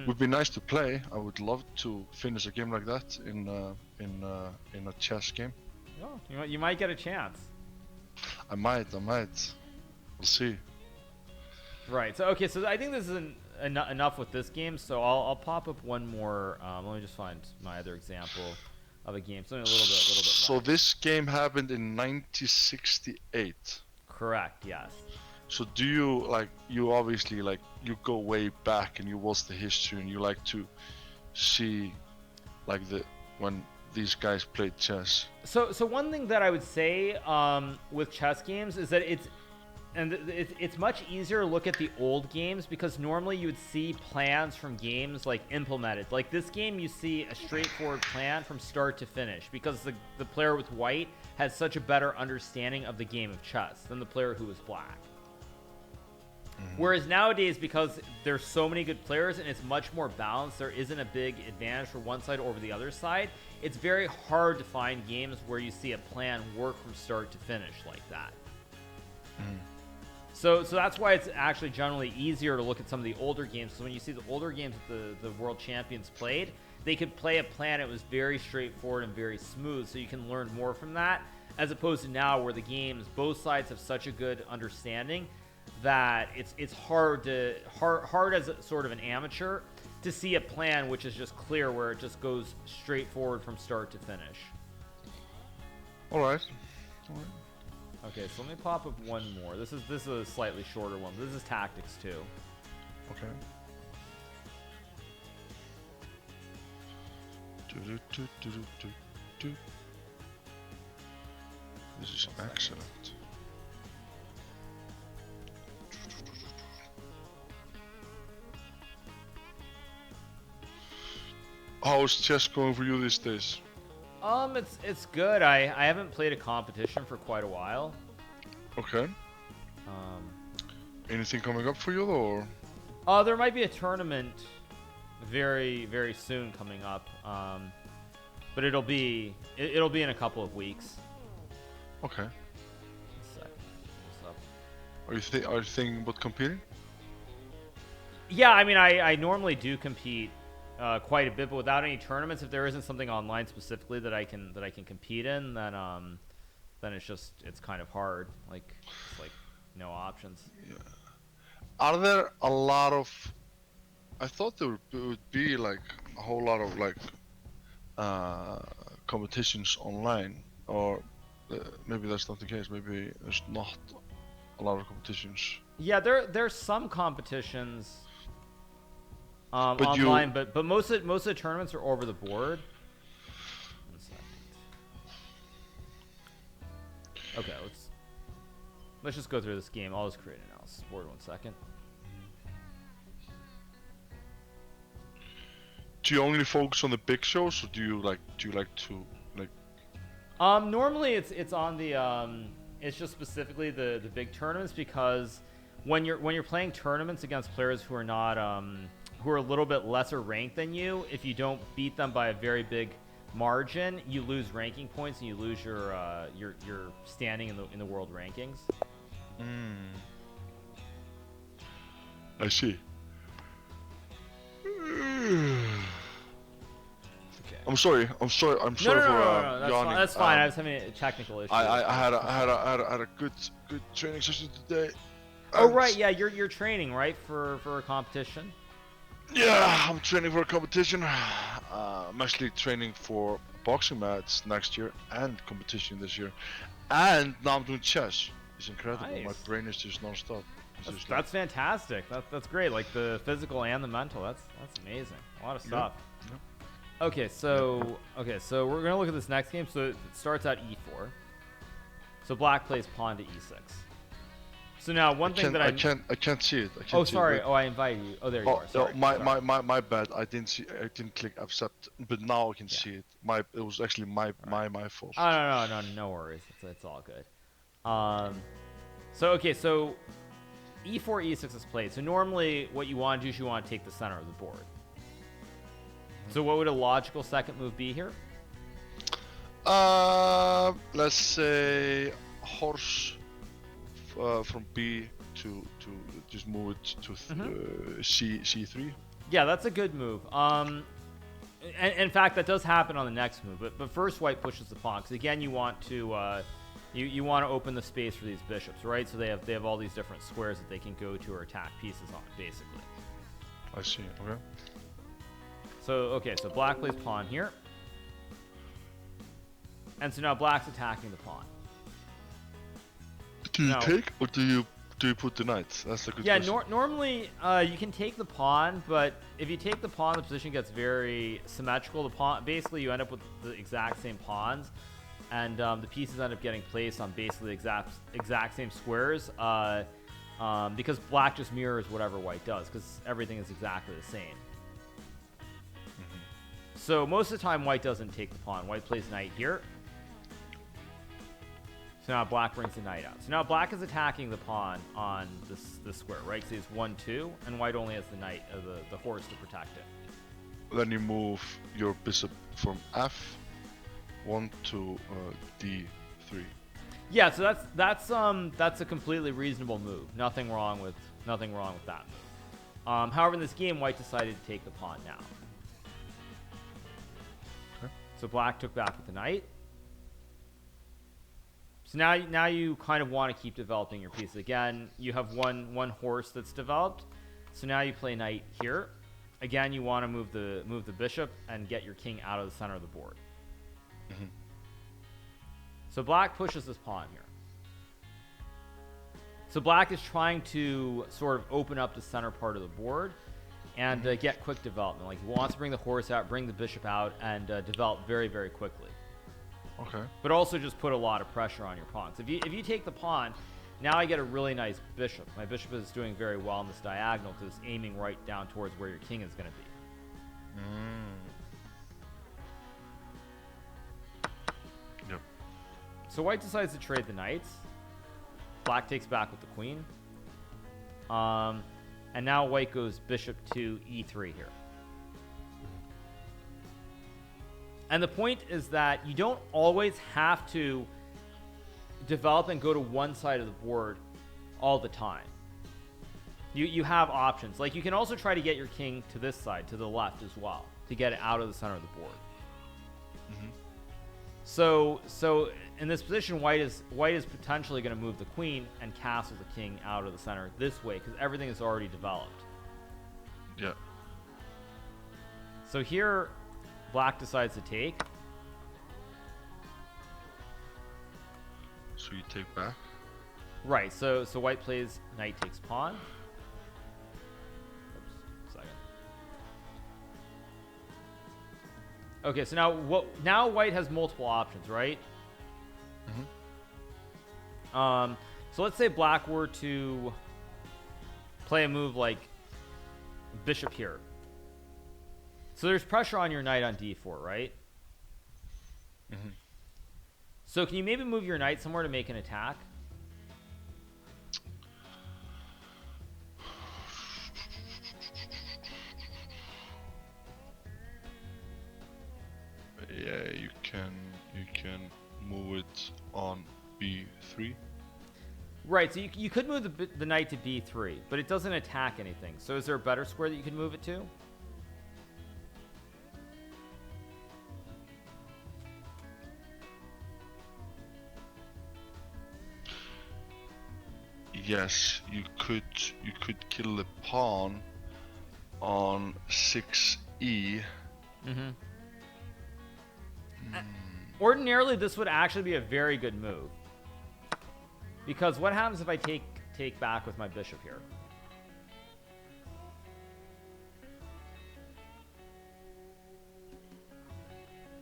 would be nice to play. I would love to finish a game like that in a chess game. Oh, you might get a chance. I might. We'll see. Right. So okay. So I think this is enough with this game. So I'll pop up one more. Let me just find my other example of a game. Something a little bit. So longer. This game happened in 1968. Correct. Yes. So do you obviously you go way back and you watch the history and you like to see when these guys played chess? So one thing that I would say with chess games is that it's much easier to look at the old games, because normally you would see plans from games like implemented. Like this game, you see a straightforward plan from start to finish, because the player with white has such a better understanding of the game of chess than the player who is black. Whereas nowadays, because there's so many good players and it's much more balanced, there isn't a big advantage for one side over the other side. It's very hard to find games where you see a plan work from start to finish like that. So that's why it's actually generally easier to look at some of the older games. So when you see the older games that the world champions played, they could play a plan. It was very straightforward and very smooth. So you can learn more from that, as opposed to now where the games, both sides have such a good understanding that it's hard as a, sort of an amateur to see a plan which is just clear, where it just goes straightforward from start to finish. All right. Okay, so let me pop up one more. This is a slightly shorter one. This is Tactics 2. Okay. This is excellent. How's chess going for you these days? It's good. I haven't played a competition for quite a while. Okay. Anything coming up for you though? Or? There might be a tournament very, very soon coming up. But it'll be in a couple of weeks. Okay. What's up? Are you thinking about competing? Yeah, I mean, I normally do compete quite a bit, but without any tournaments, if there isn't something online specifically that I can compete in, then it's kind of hard. It's like no options. Yeah. Are there a lot of? I thought there would be like a whole lot of like competitions online, or maybe that's not the case. Maybe there's not a lot of competitions. Yeah, there's some competitions online, but most of the tournaments are over the board. 1 second. Okay, let's just go through this game. I'll just create an analysis board 1 second. Do you only focus on the big shows, or do you like to like? Normally it's on the it's just specifically the big tournaments, because when you're playing tournaments against players who are not who are a little bit lesser ranked than you, if you don't beat them by a very big margin, you lose ranking points and you lose your standing in the world rankings. I see. Okay. I'm sorry. I'm sorry No, for yawning. That's fine. I was having a technical issue. I had a good training session today. Oh right, yeah, you're training, right, for a competition? Yeah, I'm training for a competition. I'm actually training for boxing match next year and competition this year, and now I'm doing chess. It's incredible. Nice. My brain is just non-stop. That's fantastic. That's great. Like the physical and the mental. That's amazing. A lot of stuff. Yep. Okay, so we're gonna look at this next game. So it starts at e4. So black plays pawn to e6. So now one thing that I can't see it. Oh sorry. Oh, I invited you. Oh, there you are. Sorry. My bad. I didn't click accept, but now I can see it. It was actually my fault. Oh no worries. It's all good. So e4, e6 is played. So normally what you want to do is you want to take the center of the board. So what would a logical second move be here? Let's say horse from B to just move it to C3. Yeah, that's a good move. And in fact, that does happen on the next move. But first, white pushes the pawn, because again, you want to you want to open the space for these bishops, right? So they have all these different squares that they can go to or attack pieces on, basically. I see. Okay. So black plays pawn here, and so now black's attacking the pawn. Do you take, or do you put the knight? That's a good question. Yeah, normally you can take the pawn, but if you take the pawn, the position gets very symmetrical. The pawn, basically, you end up with the exact same pawns, and the pieces end up getting placed on basically the exact same squares, because black just mirrors whatever white does, because everything is exactly the same. So most of the time, white doesn't take the pawn. White plays knight here. So now black brings the knight out. So now black is attacking the pawn on this square, right? So he's 1-2, and white only has the knight, the horse to protect it. Then you move your bishop from f1 to d3. Yeah, so that's a completely reasonable move. Nothing wrong with that move. However, in this game, white decided to take the pawn now. Okay. So black took back with the knight. So now you kind of want to keep developing your piece. Again, you have one horse that's developed. So now you play knight here. Again, you want to move the bishop and get your king out of the center of the board. Mm-hmm. So black pushes this pawn here. So black is trying to sort of open up the center part of the board and get quick development. Like he wants to bring the horse out, bring the bishop out, and develop very, very quickly. Okay. But also just put a lot of pressure on your pawns. If you take the pawn, now I get a really nice bishop. My bishop is doing very well in this diagonal because it's aiming right down towards where your king is going to be. Yep. So white decides to trade the knights. Black takes back with the queen. And now white goes bishop to e3 here. And the point is that you don't always have to develop and go to one side of the board all the time. You have options. Like you can also try to get your king to this side, to the left as well, to get it out of the center of the board. Mm-hmm. So in this position, white is potentially going to move the queen and castle the king out of the center this way because everything is already developed. Yeah. So here, black decides to take. So you take back. Right. So white plays knight takes pawn. Oops. Second. Okay. So now white has multiple options, right? Mm-hmm. So let's say black were to play a move like bishop here. So there's pressure on your knight on d4, right? Mm-hmm. So can you maybe move your knight somewhere to make an attack? Yeah, you can move it on b3. Right, so you could move the knight to b3, but it doesn't attack anything. So is there a better square that you could move it to? Yes, you could kill the pawn on 6e. Mm-hmm. Ordinarily, this would actually be a very good move. Because what happens if I take back with my bishop here?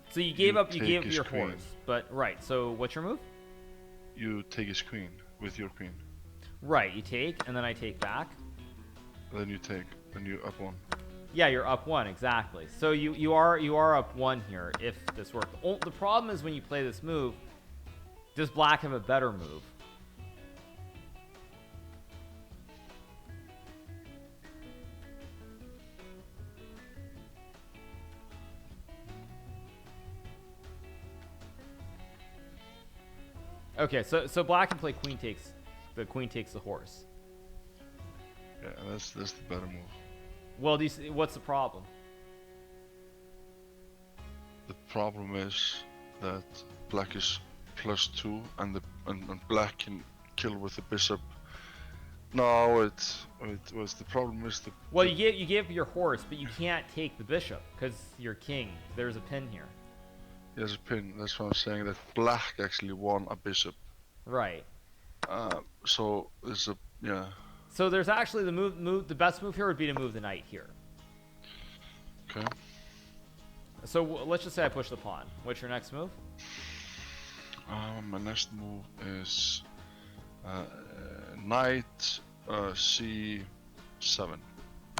So you gave up your horse, but right. So what's your move? You take his queen with your queen. Right, you take, and then I take back. Then you take, then you up one. Yeah, you're up one, exactly. So you are up one here if this works. The problem is when you play this move, does black have a better move? Okay, so black can play queen takes. The queen takes the horse. Yeah, that's the better move. Well, what's the problem? The problem is that black is +2, and black can kill with the bishop. No, it was the problem is the. Well, you gave your horse, but you can't take the bishop because you're king. There's a pin here. There's a pin. That's what I'm saying. That black actually won a bishop. Right. So there's a yeah. So there's actually the best move here would be to move the knight here. Okay. So let's just say I push the pawn. What's your next move? My next move is knight c7.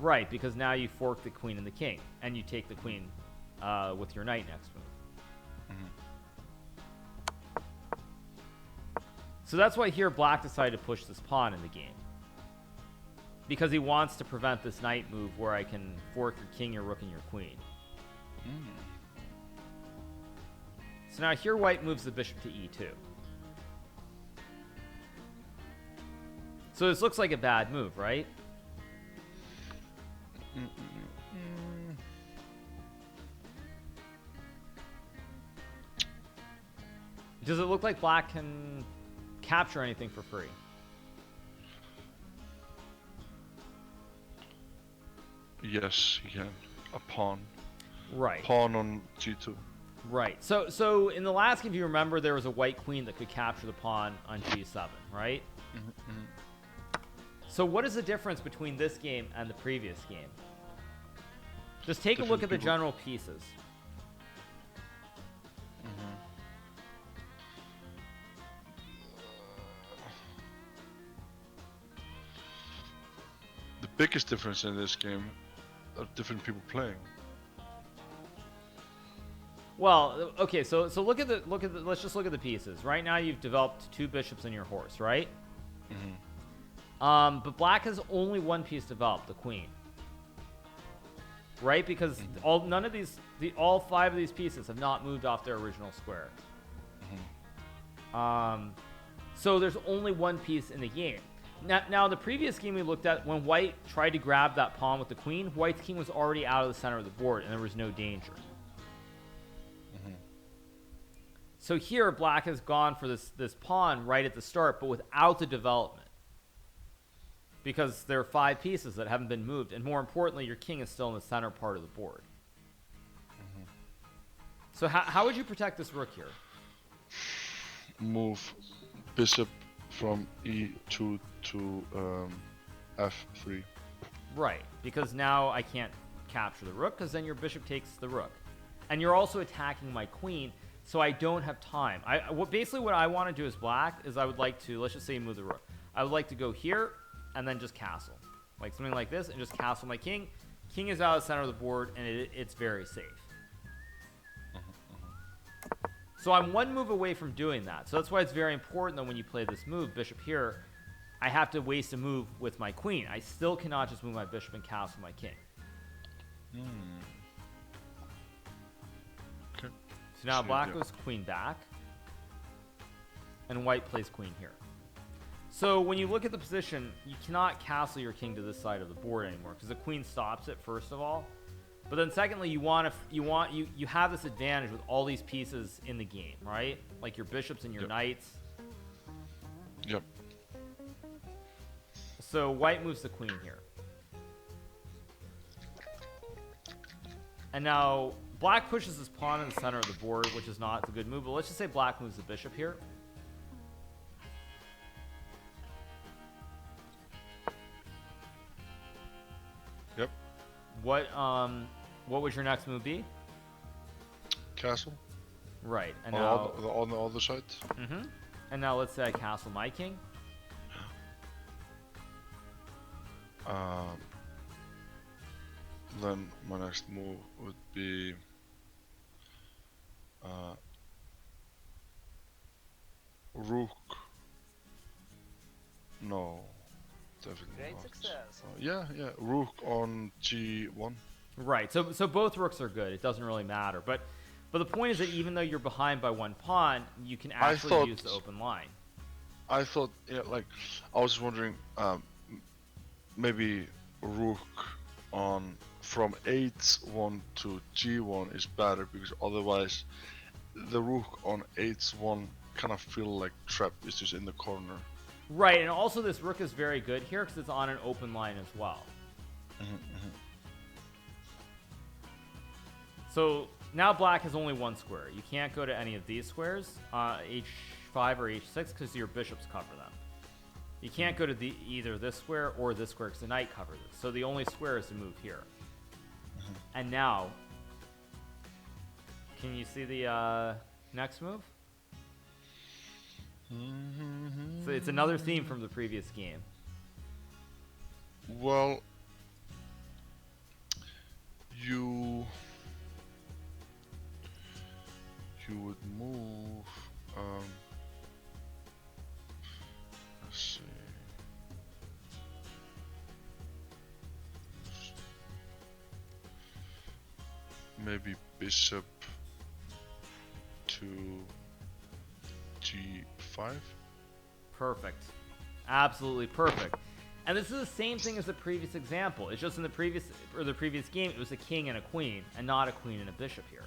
Right, because now you fork the queen and the king, and you take the queen with your knight next move. Mm-hmm. So that's why here Black decided to push this pawn in the game. Because he wants to prevent this knight move where I can fork your king, your rook, and your queen. So now here White moves the bishop to e2. So this looks like a bad move, right? Does it look like Black can capture anything for free? Yes, he can. A pawn. Right. Pawn on g2. Right. So in the last game, if you remember, there was a white queen that could capture the pawn on g7, right? So what is the difference between this game and the previous game? Just take a look at the general pieces. The biggest difference in this game are different people playing. Well, okay, so look at the let's just look at the pieces. Right now you've developed 2 bishops in your horse, right? But Black has only one piece developed, the queen. Right? Because all 5 of these pieces have not moved off their original square. So there's only one piece in the game. Now, the previous game we looked at, when White tried to grab that pawn with the queen, White's king was already out of the center of the board, and there was no danger. So here, Black has gone for this pawn right at the start, but without the development. Because there are 5 pieces that haven't been moved, and more importantly, your king is still in the center part of the board. So how would you protect this rook here? Move bishop from e2 to f3. Right, because now I can't capture the rook, because then your bishop takes the rook. And you're also attacking my queen, so I don't have time. Basically what I want to do as Black is I would like to, let's just say move the rook. I would like to go here and then just castle. Like something like this, and just castle my king. King is out of the center of the board, and it's very safe. So I'm one move away from doing that. So that's why it's very important that when you play this move, bishop here, I have to waste a move with my queen. I still cannot just move my bishop and castle my king. Okay. So now Black goes queen back, and White plays queen here. So when you look at the position, you cannot castle your king to this side of the board anymore because the queen stops it, first of all. But then secondly, you have this advantage with all these pieces in the game, right? Like your bishops and your knights. Yep. So White moves the queen here. And now Black pushes his pawn in the center of the board, which is not a good move. But let's just say Black moves the bishop here. Yep. What would your next move be? Castle. Right. And on the other side. And now let's say I castle my king. Then my next move would be rook. No, definitely Great not. success. Yeah, rook on g1. Right. So both rooks are good. It doesn't really matter. But the point is that even though you're behind by one pawn, you can actually use the open line. I thought, like, I was wondering, maybe rook on from h1 to g1 is better because otherwise the rook on h1 kind of feel like trapped. It's just in the corner. Right, and also this rook is very good here because it's on an open line as well. So now Black has only one square. You can't go to any of these squares, h5 or h6, because your bishops cover them. You can't go to either this square or this square because the knight covers it. So the only square is to move here. And now, can you see the next move? So it's another theme from the previous game. Well, you would move. maybe bishop to g5. Perfect. Absolutely perfect. And this is the same thing as the previous example. It's just in the previous game, it was a king and a queen, and not a queen and a bishop here.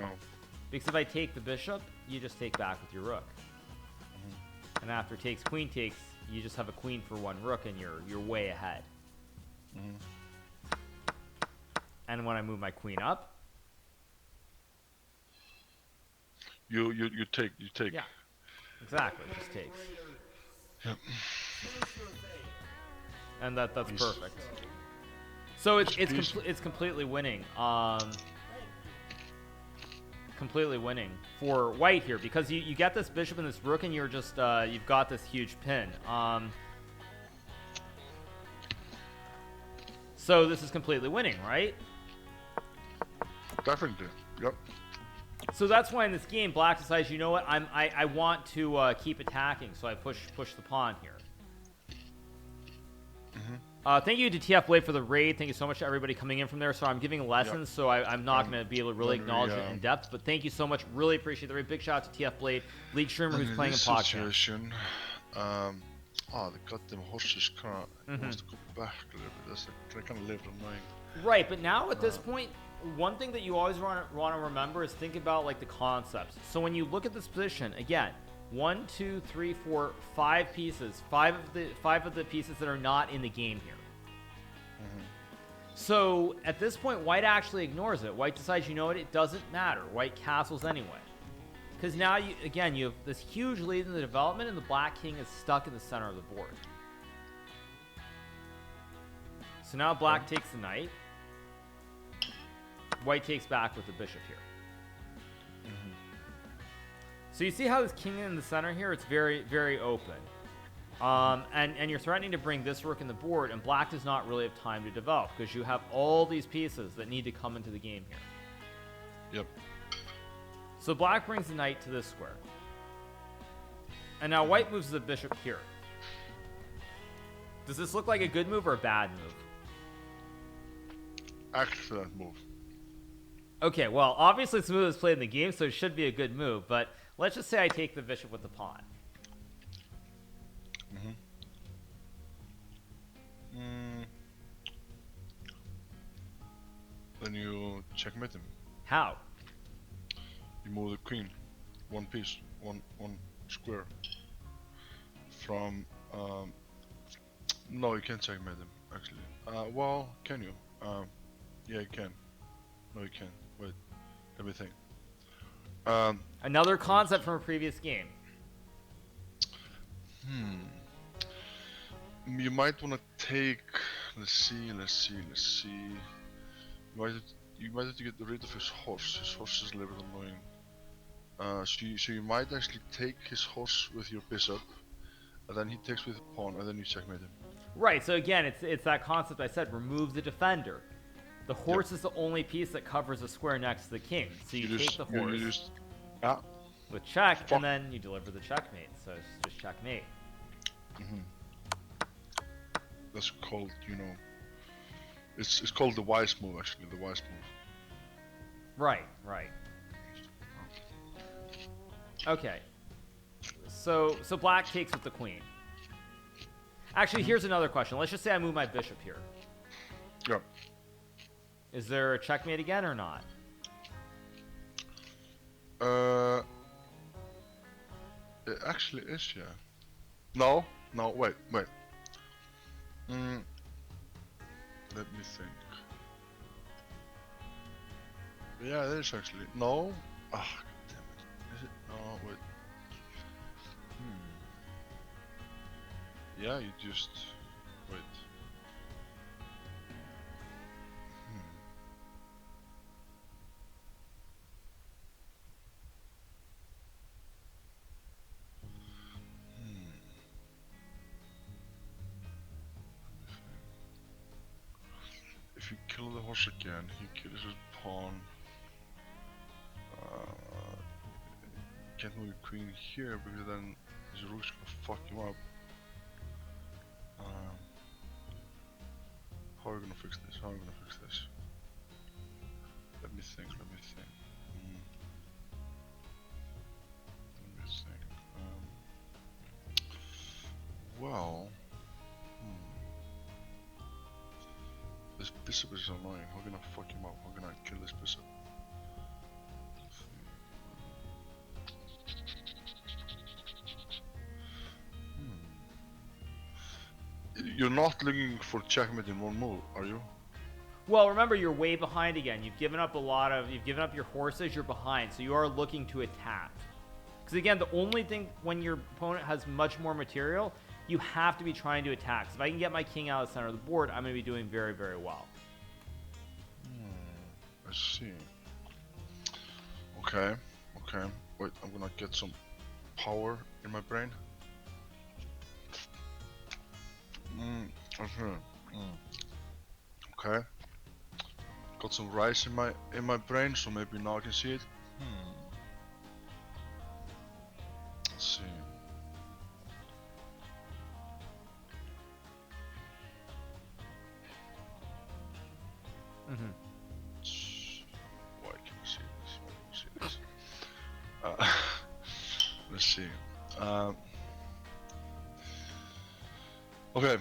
Oh. Because if I take the bishop, you just take back with your rook. And after takes, queen takes, you just have a queen for one rook, and you're way ahead. And when I move my queen up, you take. Yeah, exactly. It just takes. Yep. And that's perfect. So it's completely winning. Completely winning for white here, because you get this bishop and this rook, and you're just you've got this huge pin. So this is completely winning, right? Definitely. Yep. So that's why in this game, black decides, you know what, I want to keep attacking, so I push the pawn here. Thank you to TF Blade for the raid. Thank you so much to everybody coming in from there. So I'm giving lessons, so I'm not going to be able to really acknowledge it in depth. But thank you so much. Really appreciate the raid. Big shout out to TF Blade, League streamer who's playing in Pogchamps. The goddamn horses kind of wants to go back a little bit. They're kind of a little annoying. Right, but now at this point, one thing that you always want to remember is think about like the concepts. So when you look at this position again, 1, 2, 3, 4, 5 pieces. Five of the pieces that are not in the game here. So at this point, white actually ignores it. White decides, you know what, it doesn't matter. White castles anyway. Because now, you have this huge lead in the development, and the black king is stuck in the center of the board. So now black takes the knight. White takes back with the bishop here. So you see how this king in the center here, it's very, very open. And you're threatening to bring this rook in the board, and black does not really have time to develop, because you have all these pieces that need to come into the game here. Yep. So black brings the knight to this square. And now white moves the bishop here. Does this look like a good move or a bad move? Excellent move. Okay, well, obviously it's a move that's played in the game, so it should be a good move, but let's just say I take the bishop with the pawn. Then you checkmate him. How? You move the queen, one piece, one square. From no, you can't checkmate him actually. Well, can you? Yeah, you can. No, you can't. Wait, let me think. Another concept from a previous game. You might want to take. Let's see. You might have to get rid of his horse. His horse is a little bit annoying. So you might actually take his horse with your bishop, and then he takes with the pawn, and then you checkmate him. Right. So again, it's that concept I said. Remove the defender. The horse is the only piece that covers a square next to the king. So you take the horse with check, and then you deliver the checkmate. So it's just checkmate. That's called, it's called the wise move, actually, the wise move. Right. Okay. So black takes with the queen. Actually, here's another question. Let's just say I move my bishop here. Yeah. Is there a checkmate again or not? It actually is, yeah. No, wait. Let me think. Yeah, it is actually. No. Ah, damn it. Is it? No, wait. Yeah, you just wait. If you kill the horse again, he kills his pawn. Can't move your queen here because then his rook's gonna fuck him up. How are we gonna fix this? Let Let me think. Let me think. Well, this bishop is annoying. How can I fuck him up? How can I kill this bishop? You're not looking for checkmate in one move, are you? Well, remember, you're way behind again. You've given up you've given up your horses, you're behind, so you are looking to attack. Because again, the only thing when your opponent has much more material, you have to be trying to attack. So if I can get my king out of the center of the board, I'm going to be doing very, very well. I see. Okay, okay. Wait, I'm gonna get some power in my brain. Okay. Got some rice in my brain, so maybe now I can see it. Let's see. Why can I see this? Why can I see this? Let's see. Okay,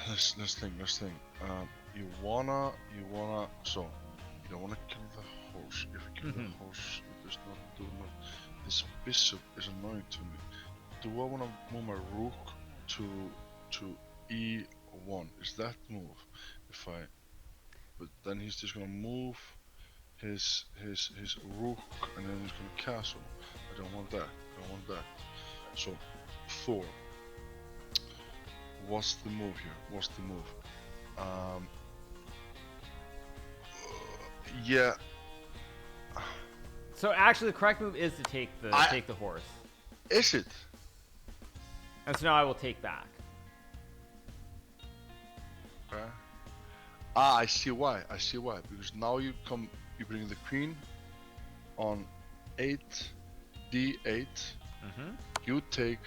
let's think. You wanna, so you don't wanna kill the horse. If you kill the horse, it does not do much. This bishop is annoying to me. Do I wanna move my rook to e1? Is that the move? But then he's just gonna move his rook and then he's gonna castle. I don't want that. So Thor. What's the move here? Yeah. So actually, the correct move is to take the horse. Is it? And so now I will take back. Okay. I see why. Because now you bring the queen on 8, d8. You take,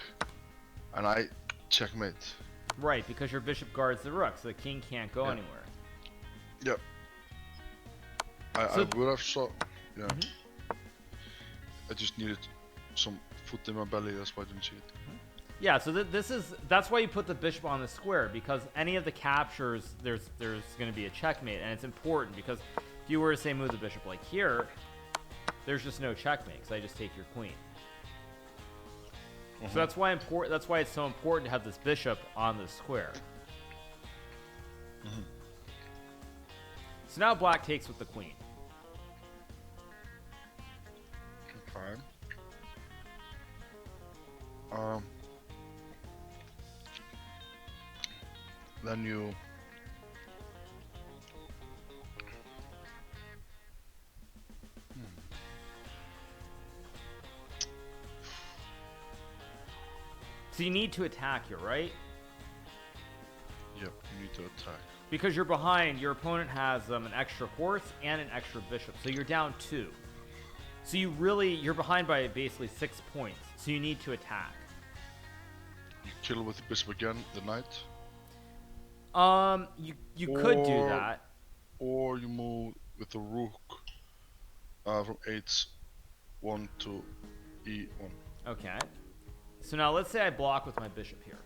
and I checkmate. Right, because your bishop guards the rook, so the king can't go anywhere. Yep. I would have saw. Yeah. I just needed some food in my belly. That's why I didn't see it. Yeah, so that's why you put the bishop on the square, because any of the captures, there's going to be a checkmate, and it's important because if you were to say move the bishop like here, there's just no checkmate because I just take your queen. So that's why it's so important to have this bishop on the square. So now black takes with the queen. Okay. Then you So you need to attack here, right? Yep, you need to attack. Because you're behind, your opponent has an extra horse and an extra bishop, so you're down 2. So you're behind by basically 6 points, so you need to attack. You kill with the bishop again, the knight? You could do that. Or you move with the rook from 8-1 to e1. Okay. So now let's say I block with my bishop here.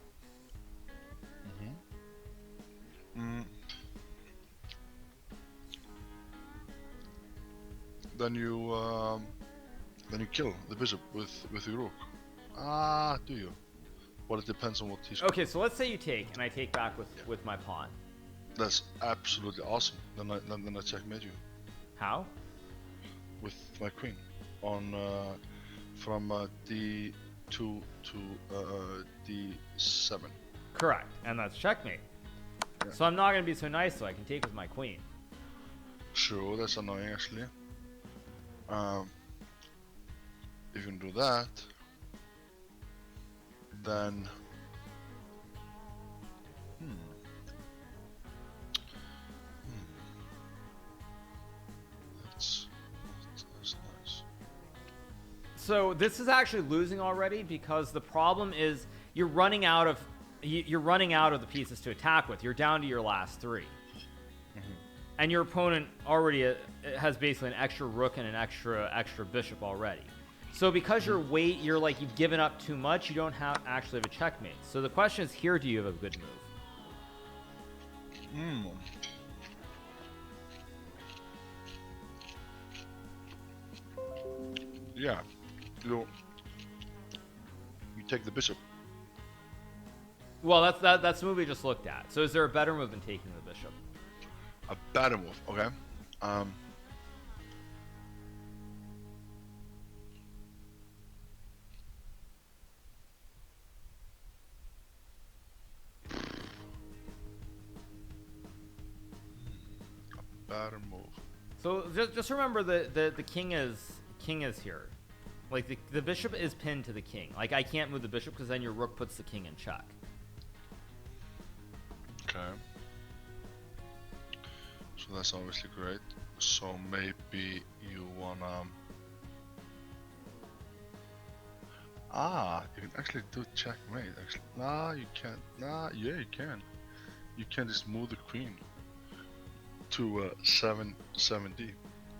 Then you kill the bishop with your rook. Do you? Well, it depends on what he's. Okay, so let's say you take, and I take back with my pawn. That's absolutely awesome. Then I checkmate you. How? With my queen on from d2 to d7. Correct, and that's checkmate. Yeah. So I'm not going to be so nice, so I can take with my queen. Sure, that's annoying actually. If you can do that, then that's nice. So this is actually losing already because the problem is you're running out of the pieces to attack with. You're down to your last 3. and your opponent already has basically an extra rook and an extra bishop already. So because you're like you've given up too much, you don't actually have a checkmate. So the question is, here, do you have a good move? Yeah, you take the bishop. Well, that's the move we just looked at. So is there a better move than taking the bishop? A better move, okay. A better move. So just remember the king is here. Like the bishop is pinned to the king. Like I can't move the bishop because then your rook puts the king in check. Okay. So that's obviously great. So maybe you wanna... you can actually do checkmate. Actually, nah, you can't. Nah, yeah, you can. You can just move the queen to 7D.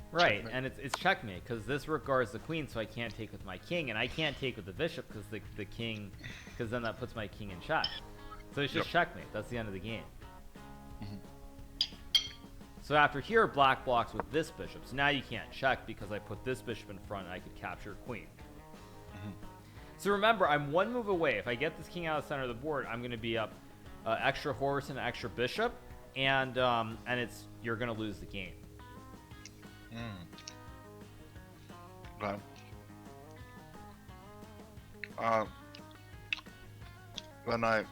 Right, Checkmate. and it's checkmate because this rook guards the queen, so I can't take with my king, and I can't take with the bishop because the king, because then that puts my king in check. So it's just checkmate. That's the end of the game. So after here, black blocks with this bishop. So now you can't check because I put this bishop in front and I could capture queen. So remember, I'm one move away. If I get this king out of the center of the board, I'm going to be up extra horse and extra bishop, and you're going to lose the game. Okay. When I...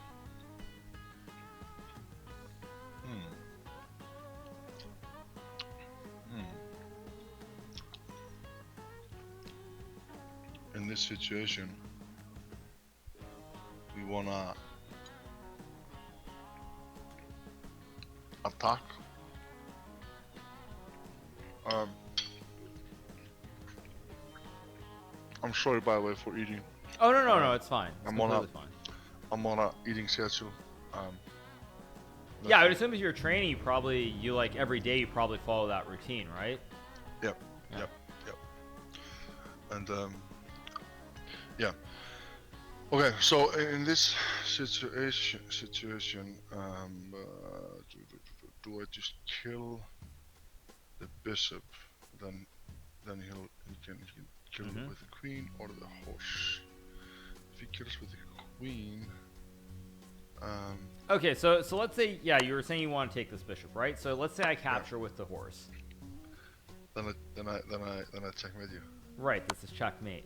In this situation, we wanna attack. I'm sorry, by the way, for eating. Oh no, it's fine. It's completely fine. I'm on a eating schedule. Yeah, I would assume if you're training, you like every day you probably follow that routine, right? Yep. And yeah. Okay, so in this situation, do I just kill the bishop? Then he can kill it with the queen or the horse. If he kills with the queen. Okay, so let's say you were saying you want to take this bishop, right? So let's say I capture with the horse. Then I checkmate you. Right, this is checkmate.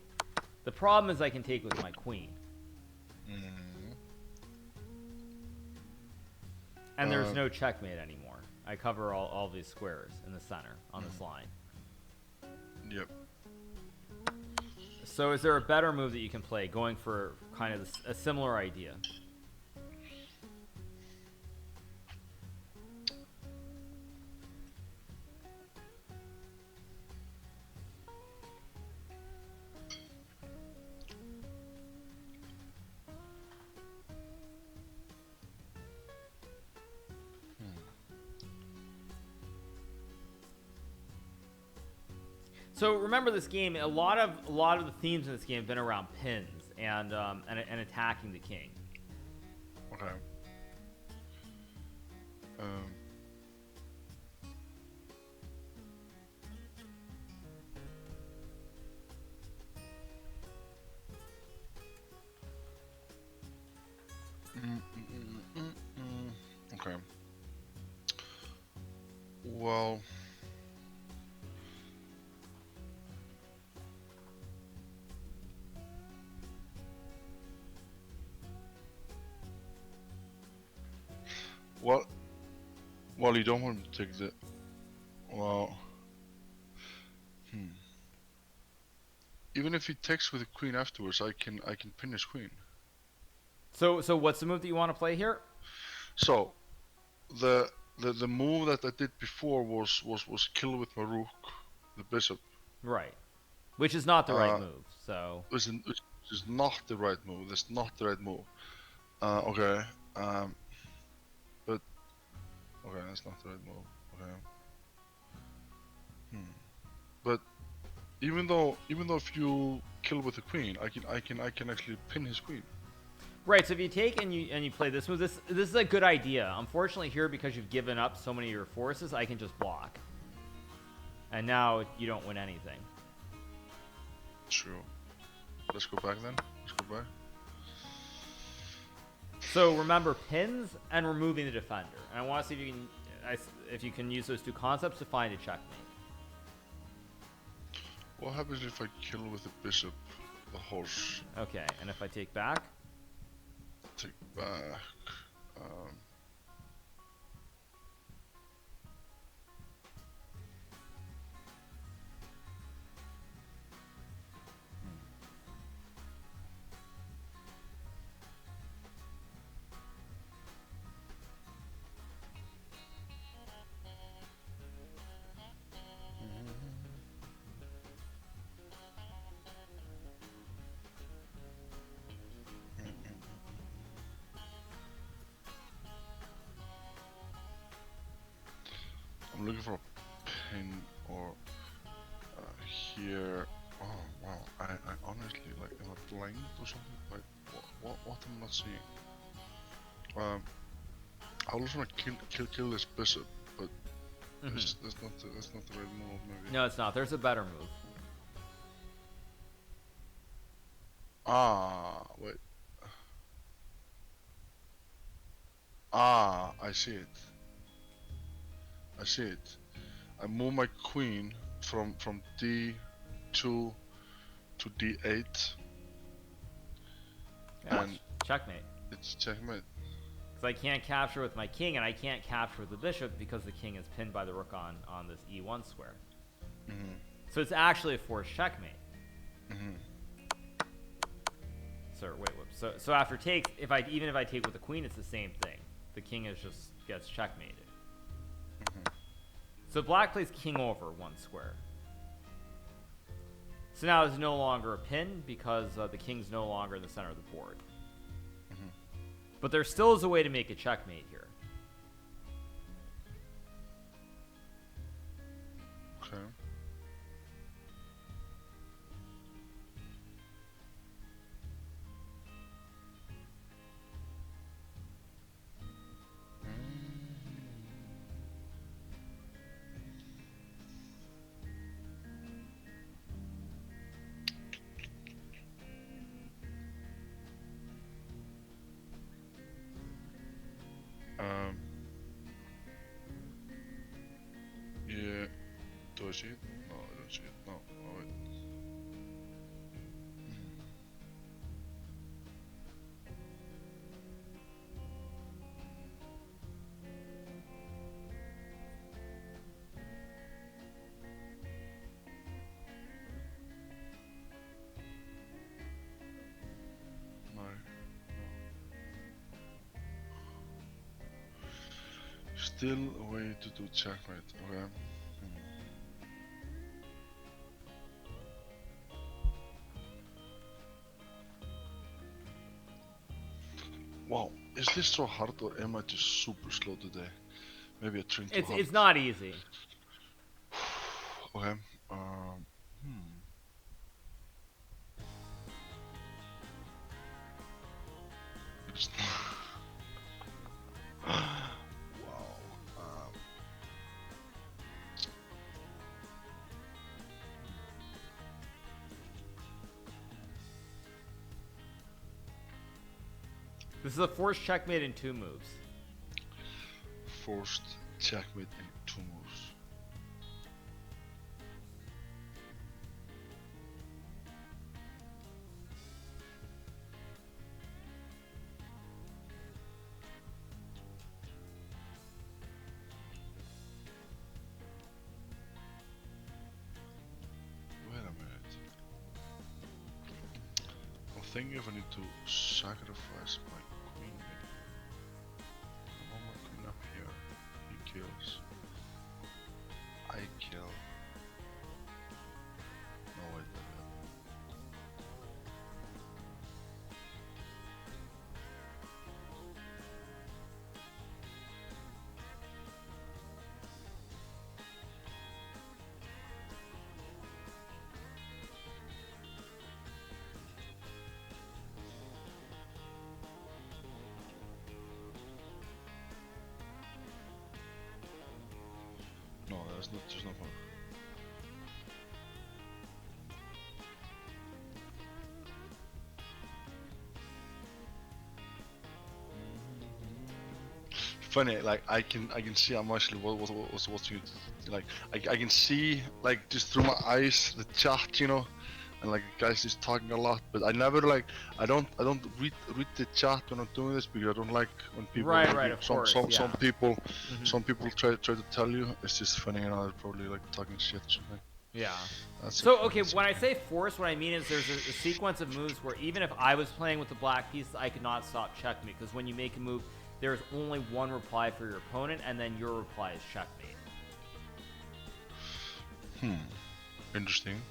The problem is I can take with my queen. And there's no checkmate anymore. I cover all these squares in the center on this line. Yep. So is there a better move that you can play going for kind of a similar idea? So remember this game. A lot of the themes in this game have been around pins and attacking the king. Okay. Okay. Well. Well, you don't want to take the... Well... Even if he takes with the queen afterwards, I can pin his queen. So what's the move that you want to play here? So, the move that I did before was kill with my rook, the bishop. Right. Which is not the right move, so... Which is not the right move. That's not the right move. Okay. But... Okay, that's not the right move. Okay. But even though if you kill with the queen, I can actually pin his queen. Right. So if you take and you play this move, this is a good idea. Unfortunately, here because you've given up so many of your forces, I can just block, and now you don't win anything. True. Let's go back then. Let's go back. So remember pins and removing the defender. And I want to see if you can use those two concepts to find a checkmate. What happens if I kill with the bishop, the horse? Okay, and if I take back? Take back. I'm looking for a pin or here. Oh wow! I honestly like am I blind or something? Like what am I not seeing? I was gonna kill this bishop, but that's not the right move. Maybe. No, it's not. There's a better move. Wait. I see it. I see it. I move my queen from D2 to D8. Yeah, and checkmate. It's checkmate. Because I can't capture with my king, and I can't capture with the bishop because the king is pinned by the rook on this E1 square. So it's actually a forced checkmate. So wait, whoops. So after takes, even if I take with the queen, it's the same thing. The king gets checkmated. So black plays king over one square. So now it's no longer a pin because the king's no longer in the center of the board. But there still is a way to make a checkmate here. Okay. Yeah. Do I see it? No, I don't see it. No. Oh, wait. No. Still a way to do checkmate. Okay. Wow, is this so hard or am I just super slow today? Maybe I trained too hard. It's not easy. Okay. It's wow. This is a forced checkmate in 2 moves. Forced checkmate in 2 moves. Wait a minute. I'm thinking if I need to sacrifice my queen maybe. I want my queen up here. He kills. I kill. No wait a minute. there's no point. Funny, like I can see I'm actually what was watching it, like I can see like just through my eyes the chat, you know, and like guys just talking a lot, but I never like I don't read the chat when I'm doing this because I don't like when people Right, of course, yeah. some people some people try to tell you. It's just funny, you know, they're probably like talking shit or something. Yeah. That's So okay, when I say force, what I mean is there's a sequence of moves where even if I was playing with the black pieces, I could not stop checkmate, because when you make a move, there's only one reply for your opponent, and then your reply is checkmate. Interesting.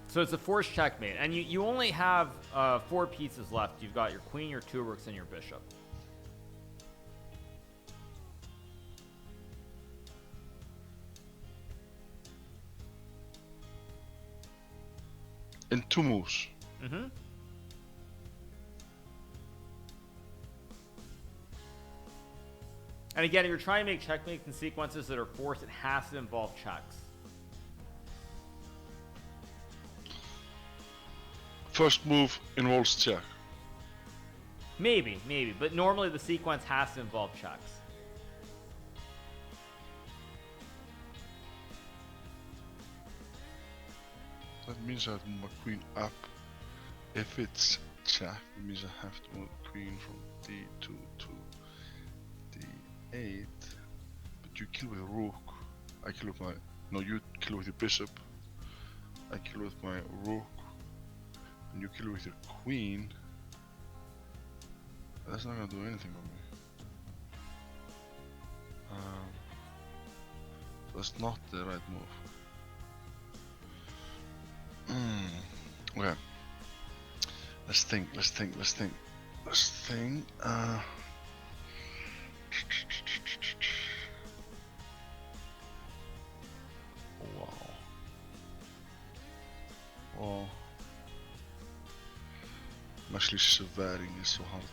So it's a forced checkmate, and you only have 4 pieces left. You've got your queen, your 2 rooks, and your bishop. In 2 moves. Mm-hmm. And again, if you're trying to make checkmates in sequences that are forced, it has to involve checks. First move involves check. Maybe, but normally the sequence has to involve checks. That means I have to move my queen up. If it's check, it means I have to move the queen from D2 to D8. But you kill with rook. I kill with my... No, you kill with your bishop. I kill with my rook. And you kill with your queen. That's not gonna do anything on me. So that's not the right move. Okay. Let's think. Wow. Oh. I'm actually swearing is so hard.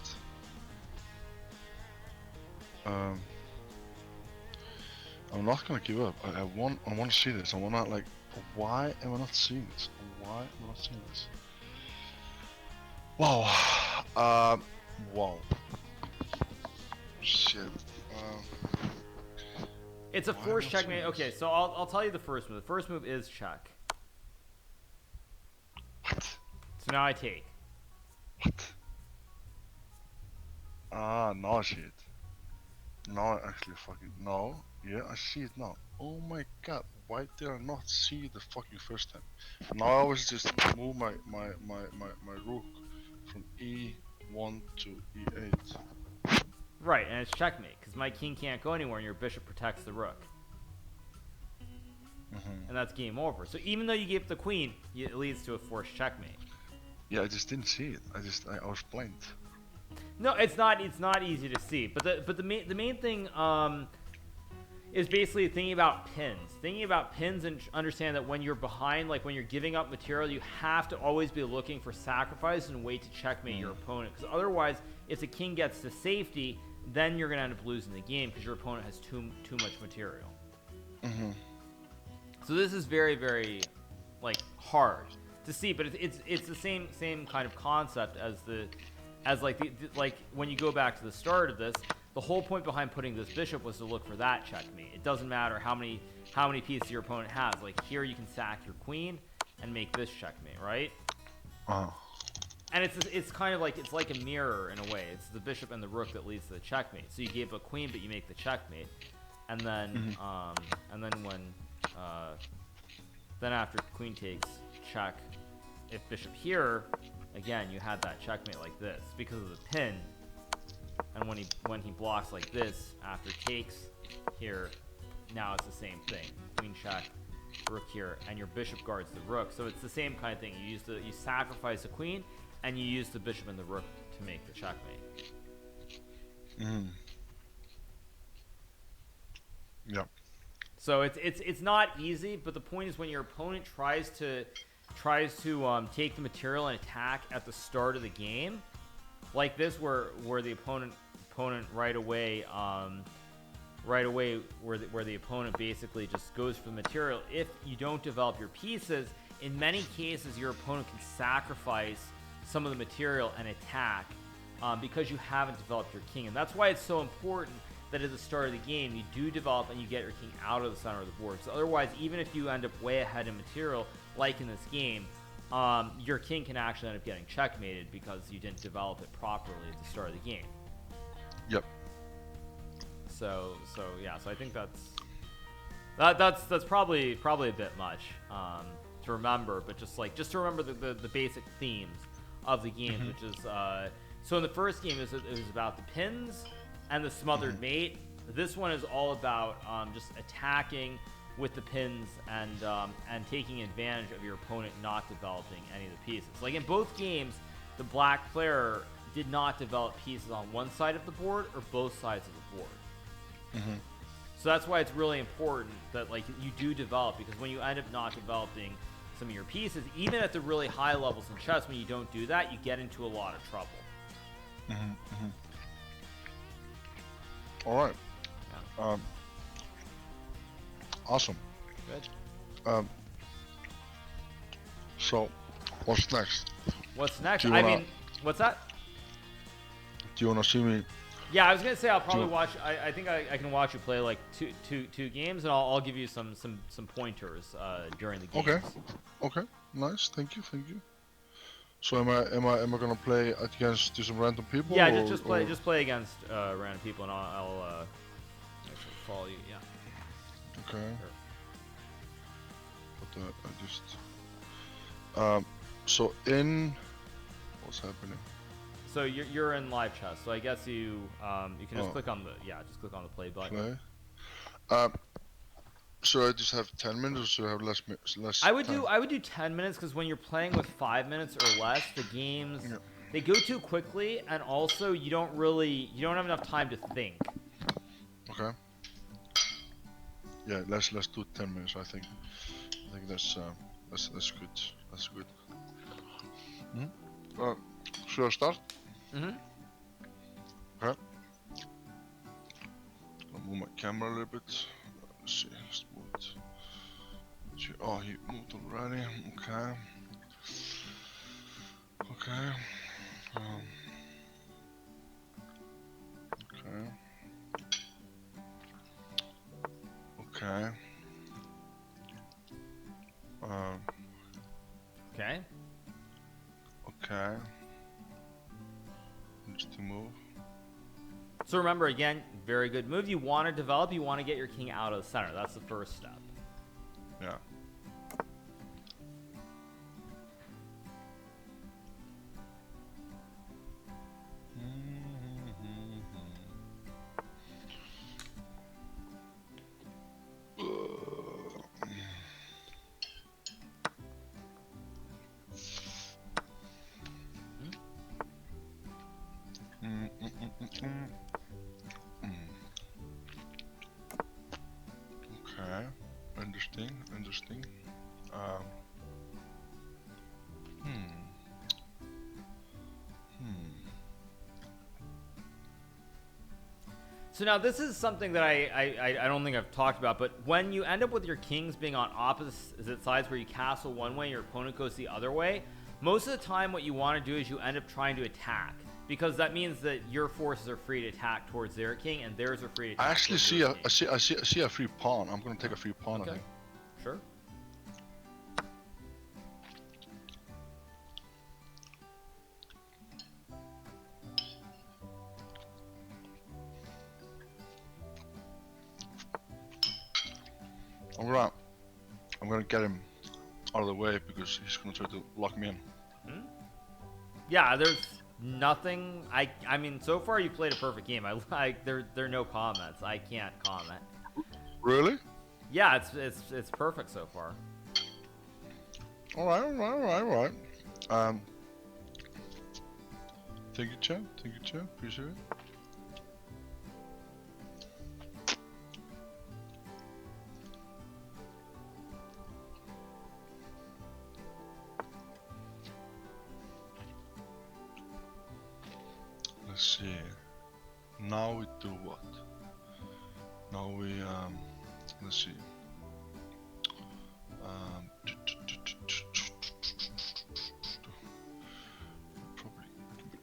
I'm not gonna give up. I want to see this. I wanna like. Why am I not seeing this? Wow. Wow. Shit. It's a forced checkmate. Okay, so I'll tell you the first move. The first move is check. What? So now I take. What? Now I see it. Now I actually fucking no. Yeah, I see it now. Oh my god, why did I not see the fucking first time? Now I always just move my rook from E1 to E8. Right, and it's checkmate, because my king can't go anywhere and your bishop protects the rook. And that's game over. So even though you gave the queen, it leads to a forced checkmate. Yeah, I just didn't see it. I was blind. No, it's not easy to see. But the main thing is basically thinking about pins and understand that when you're behind, like when you're giving up material, you have to always be looking for sacrifice and wait to checkmate your opponent, because otherwise if the king gets to safety, then you're gonna end up losing the game because your opponent has too much material. So this is very, very like hard to see, but it's the same kind of concept as like when you go back to the start of this. The whole point behind putting this bishop was to look for that checkmate. It doesn't matter how many pieces your opponent has. Like here, you can sack your queen and make this checkmate, right? And it's kind of like it's like a mirror in a way. It's the bishop and the rook that leads to the checkmate. So you gave a queen, but you make the checkmate, and then then after queen takes check, if bishop here, again you had that checkmate like this because of the pin. And when he blocks like this after takes here, now it's the same thing. Queen check, rook here, and your bishop guards the rook. So it's the same kind of thing. You sacrifice a queen, and you use the bishop and the rook to make the checkmate. Yep. So it's not easy, but the point is when your opponent tries to take the material and attack at the start of the game, like this, where the opponent right away where the opponent basically just goes for the material. If you don't develop your pieces, in many cases your opponent can sacrifice some of the material and attack because you haven't developed your king. And that's why it's so important that at the start of the game you do develop and you get your king out of the center of the board. So otherwise, even if you end up way ahead in material, like in this game, your king can actually end up getting checkmated because you didn't develop it properly at the start of the game. Yep. So yeah. So I think that's probably a bit much to remember, but just to remember the basic themes of the game, which is so in the first game it was about the pins and the smothered mate. This one is all about just attacking with the pins and taking advantage of your opponent not developing any of the pieces. Like in both games, the black player did not develop pieces on one side of the board or both sides of the board. So that's why it's really important that you do develop, because when you end up not developing some of your pieces, even at the really high levels in chess, when you don't do that, you get into a lot of trouble. All right. Yeah. Awesome. Good. So, what's next? What's next? Wanna, what's that? Do you want to see me? Yeah, I was gonna say I'll probably watch. I think I can watch you play like two games, and I'll give you some pointers during the games. Okay. Nice. Thank you. So am I gonna play against some random people? Yeah, just play against random people, and I'll actually follow you. Yeah. Okay. Sure. But I just so what's happening? So you're in live chess. So I guess you can just click on the play button. Play. So I just have 10 minutes, or should I have less? I would do 10 minutes, because when you're playing with 5 minutes or less, the games they go too quickly, and also you don't have enough time to think. Okay. Yeah, let's do 10 minutes. I think that's good. That's good. Should I start? Okay. I'll move my camera a little bit. Let's see. Oh, he moved already. Okay. Okay. Okay. Just to move. So remember, again, very good move. You want to develop. You want to get your king out of the center. That's the first step. Yeah. Okay, interesting. So now this is something that I don't think I've talked about, but when you end up with your kings being on opposite sides where you castle one way, your opponent goes the other way, most of the time what you want to do is you end up trying to attack, because that means that your forces are free to attack towards their king and theirs are free to attack. I actually see a free pawn. I'm gonna take a free pawn. Okay. I think. Sure. I'm gonna get him out of the way because he's gonna try to lock me in. Yeah, there's nothing. I mean, so far you played a perfect game. There are no comments. I can't comment. Really? Yeah, it's perfect so far. All right. Thank you, champ. Thank you, champ. Appreciate it. Let's see. Now we do what? Now we let's see.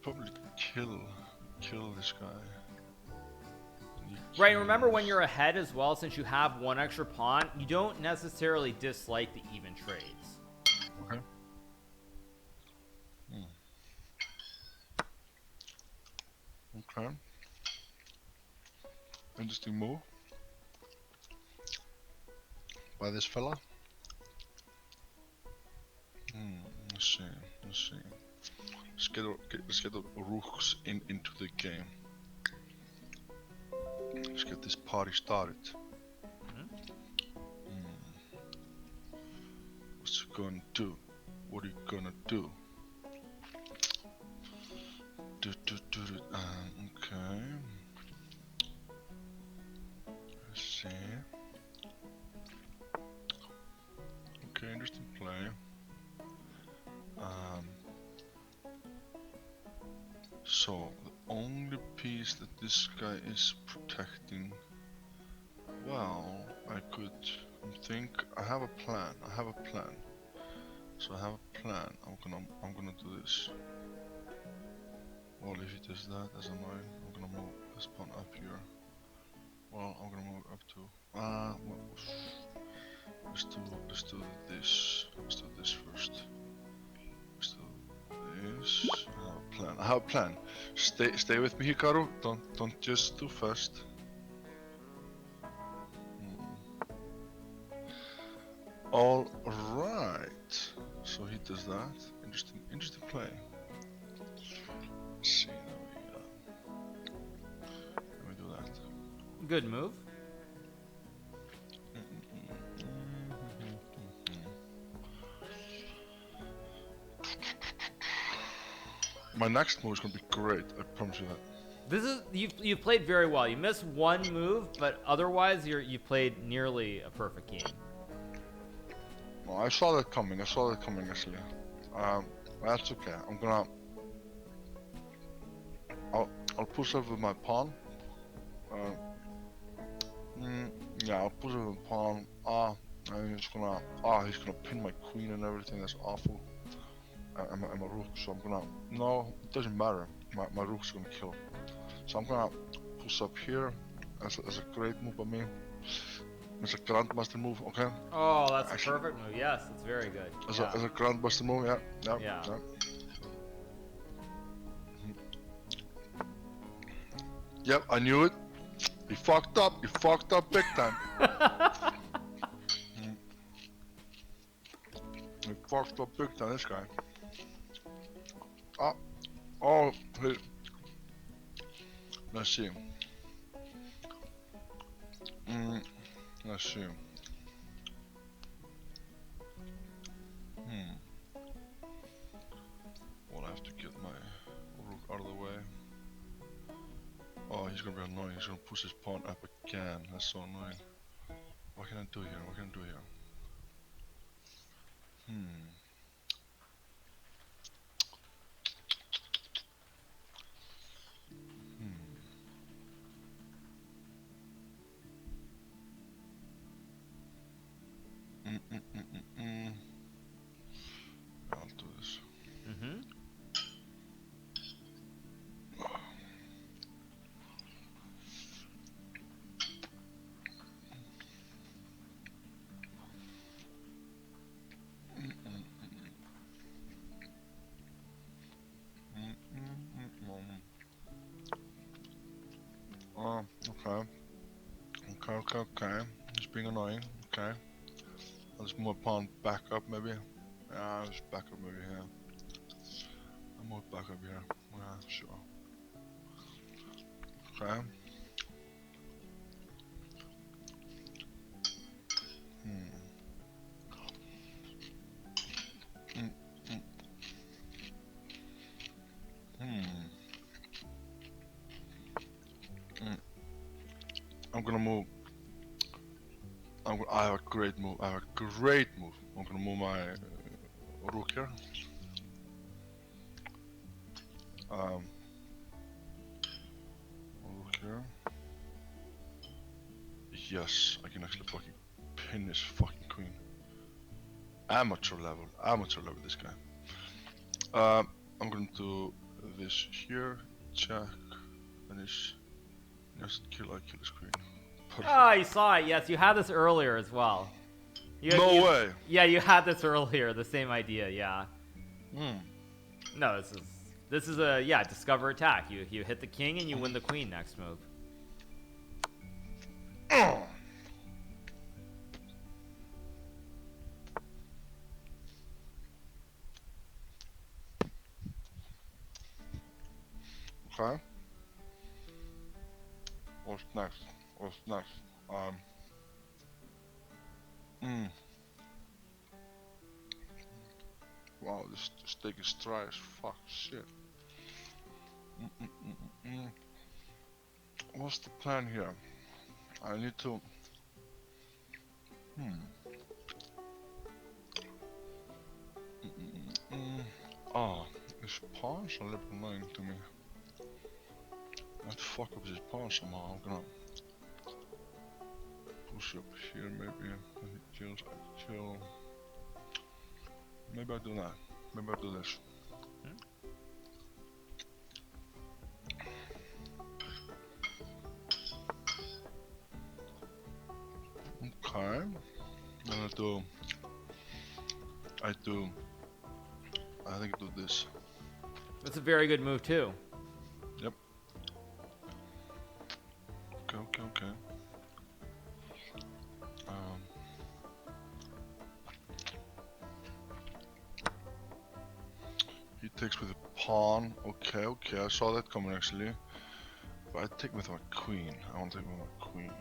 Probably kill this guy. Right, remember when you're ahead as well, since you have one extra pawn, you don't necessarily dislike the even trades. Okay. Okay. Interesting move by this fella. Let's see. Let's get the rooks into the game. Let's get this party started. What's it gonna do? What are you gonna do? Okay. Let's see. Okay, interesting play. So the only piece that this guy is protecting, well, I have a plan. So I have a plan. I'm gonna do this. Well, if he does that, that's annoying. I'm gonna move this pawn up here. Well, I'm gonna move it up to. Well, let's do this. Let's do this first. Let's do this. I have a plan. Stay with me, Hikaru. Don't just do fast. All right. So he does that. Interesting play. Let's see. Let me do that. Good move. My next move is gonna be great. I promise you that. This is you've played very well. You missed one move, but otherwise you played nearly a perfect game. Well, I saw that coming. Actually. That's okay. I'll push up with my pawn. Yeah, I'll push up with the pawn. And he's gonna pin my queen and everything. That's awful. I'm a rook, so no, it doesn't matter. My rook's gonna kill. So I'm gonna push up here as a great move by me. It's a grandmaster move, okay? Oh, that's a perfect move. Yes, it's very good. As a grandmaster move, yeah. Yep, I knew it. He fucked up big time. He fucked up big time, this guy. Let's see. Let's see. Well, I have to get my rook out of the way. Oh, he's gonna be annoying. He's gonna push his pawn up again. That's so annoying. What can I do here? I'll do this. Okay. He's being annoying. Okay. I'll just move my pawn back up maybe. Yeah, I'll just back up maybe here. I'll move back up here. Yeah, sure. Okay. gonna move. I have a great move. I'm gonna move my rook here. Rook here. Yes, I can actually fucking pin this fucking queen. Amateur level this guy. I'm gonna do this here, check, finish, just kill his queen. Perfect. Oh, you saw it. Yes, you had this earlier as well. No way. Yeah, you had this earlier. The same idea. Yeah. Hmm. No, this is a discover attack. You hit the king and you win the queen next move. Okay. What's next? Wow, this steak is dry as fuck. Shit. What's the plan here? I need to. Ah, this pawn's a little annoying to me. I have to fuck up this pawn somehow. I'm gonna push up here maybe. He kills, I kill. Maybe I do that. Maybe I do this. Okay. Then I think I do this. That's a very good move too. Yep. Okay. He takes with a pawn. Okay, I saw that coming actually. But I take with my queen. I want to take with my queen.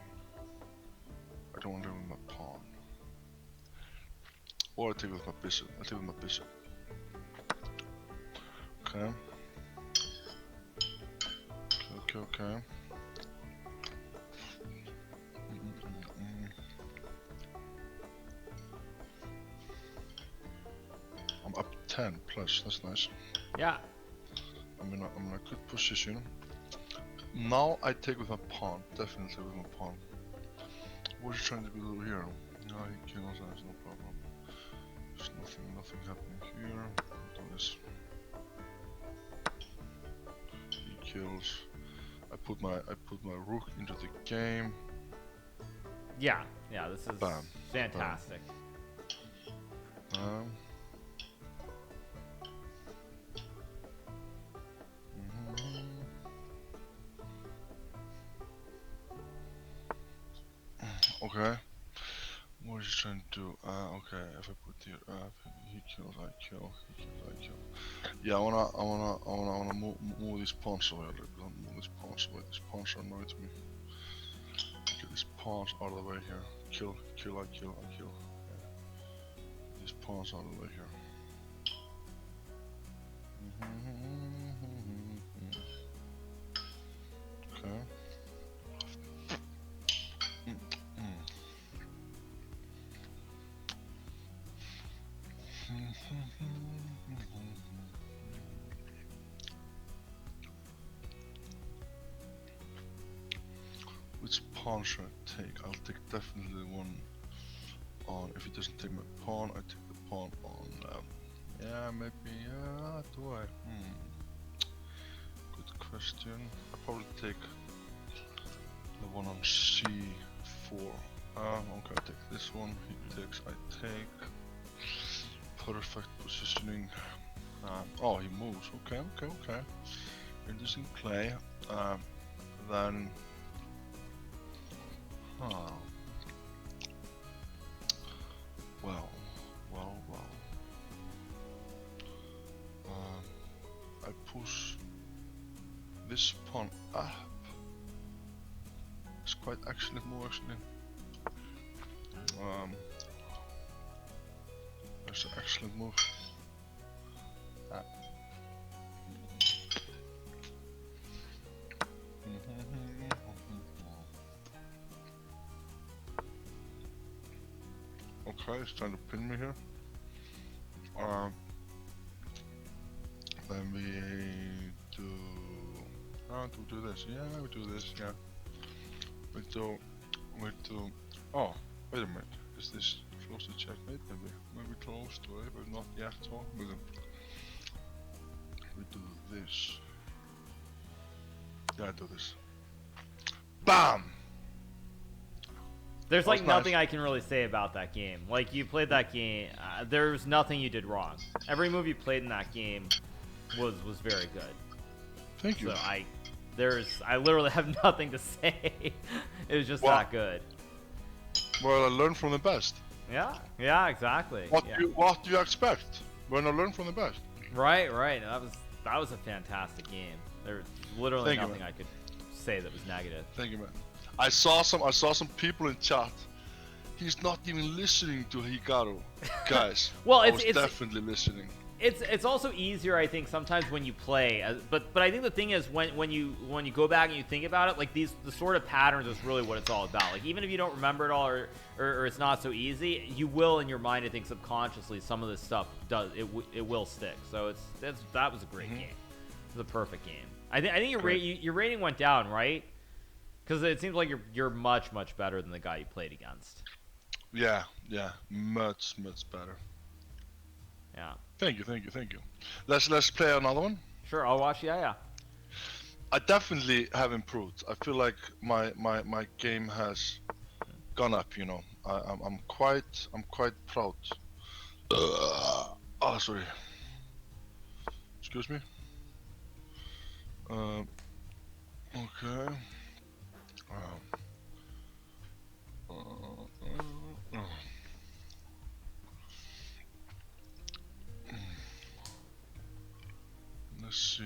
I don't want to take with my pawn. Or I take with my bishop. I take with my bishop. Okay. Okay. I'm up 10 plus, that's nice. Yeah. I'm in a good position. Now I take with my pawn, definitely with my pawn. What are you trying to do here? No, he kills, that's no problem. There's nothing happening here. Do this. He kills. I put my rook into the game. Yeah, this is fantastic. Okay. What is he trying to do? Okay, if I put here, he kills, I kill, he kills, I kill. Yeah, I wanna move these pawns away a little bit. Move these pawns away. These pawns are annoying to me. Get these pawns out of the way here. Kill, I kill. Okay. These pawns out of the way here. Okay. Which pawn should I take? I'll take definitely one on. If he doesn't take my pawn, I take the pawn on. Yeah, maybe. Do I? Good question. I'll probably take the one on c4. Okay, I take this one. He takes. I take. Perfect positioning. Oh, he moves. Okay. Interesting play. Then. Well. I push this pawn up. It's quite excellent move actually. That's an excellent move. Okay, it's trying to pin me here. Then we do. We do this. Yeah, we do this. Yeah. We do. Oh, wait a minute. Is this close to checkmate? Maybe close to it, but not yet. So we do this. Yeah, I do this. Bam! There's like nothing nice. I can really say about that game. Like, you played that game, there's nothing you did wrong. Every move you played in that game was very good. Thank you. So I literally have nothing to say. It was just that good. Well, I learned from the best. Yeah, exactly. What do you expect when I learn from the best? Right. That was a fantastic game. There's literally nothing I could say that was negative. Thank you, man. I saw some people in chat. He's not even listening to Hikaru, guys. Well, it's definitely listening. It's also easier, I think, sometimes when you play. But I think the thing is when you go back and you think about it, like the sort of patterns is really what it's all about. Like, even if you don't remember it all or it's not so easy, you will in your mind, I think, subconsciously some of this stuff it will stick. So that was a great game. It was a perfect game. I think your rating went down, right? Because it seems like you're much better than the guy you played against. Yeah, much better. Yeah. Thank you. Let's play another one. Sure, I'll watch. Yeah. I definitely have improved. I feel like my game has gone up. You know, I'm quite proud. Oh, sorry. Excuse me. Okay. Let's see.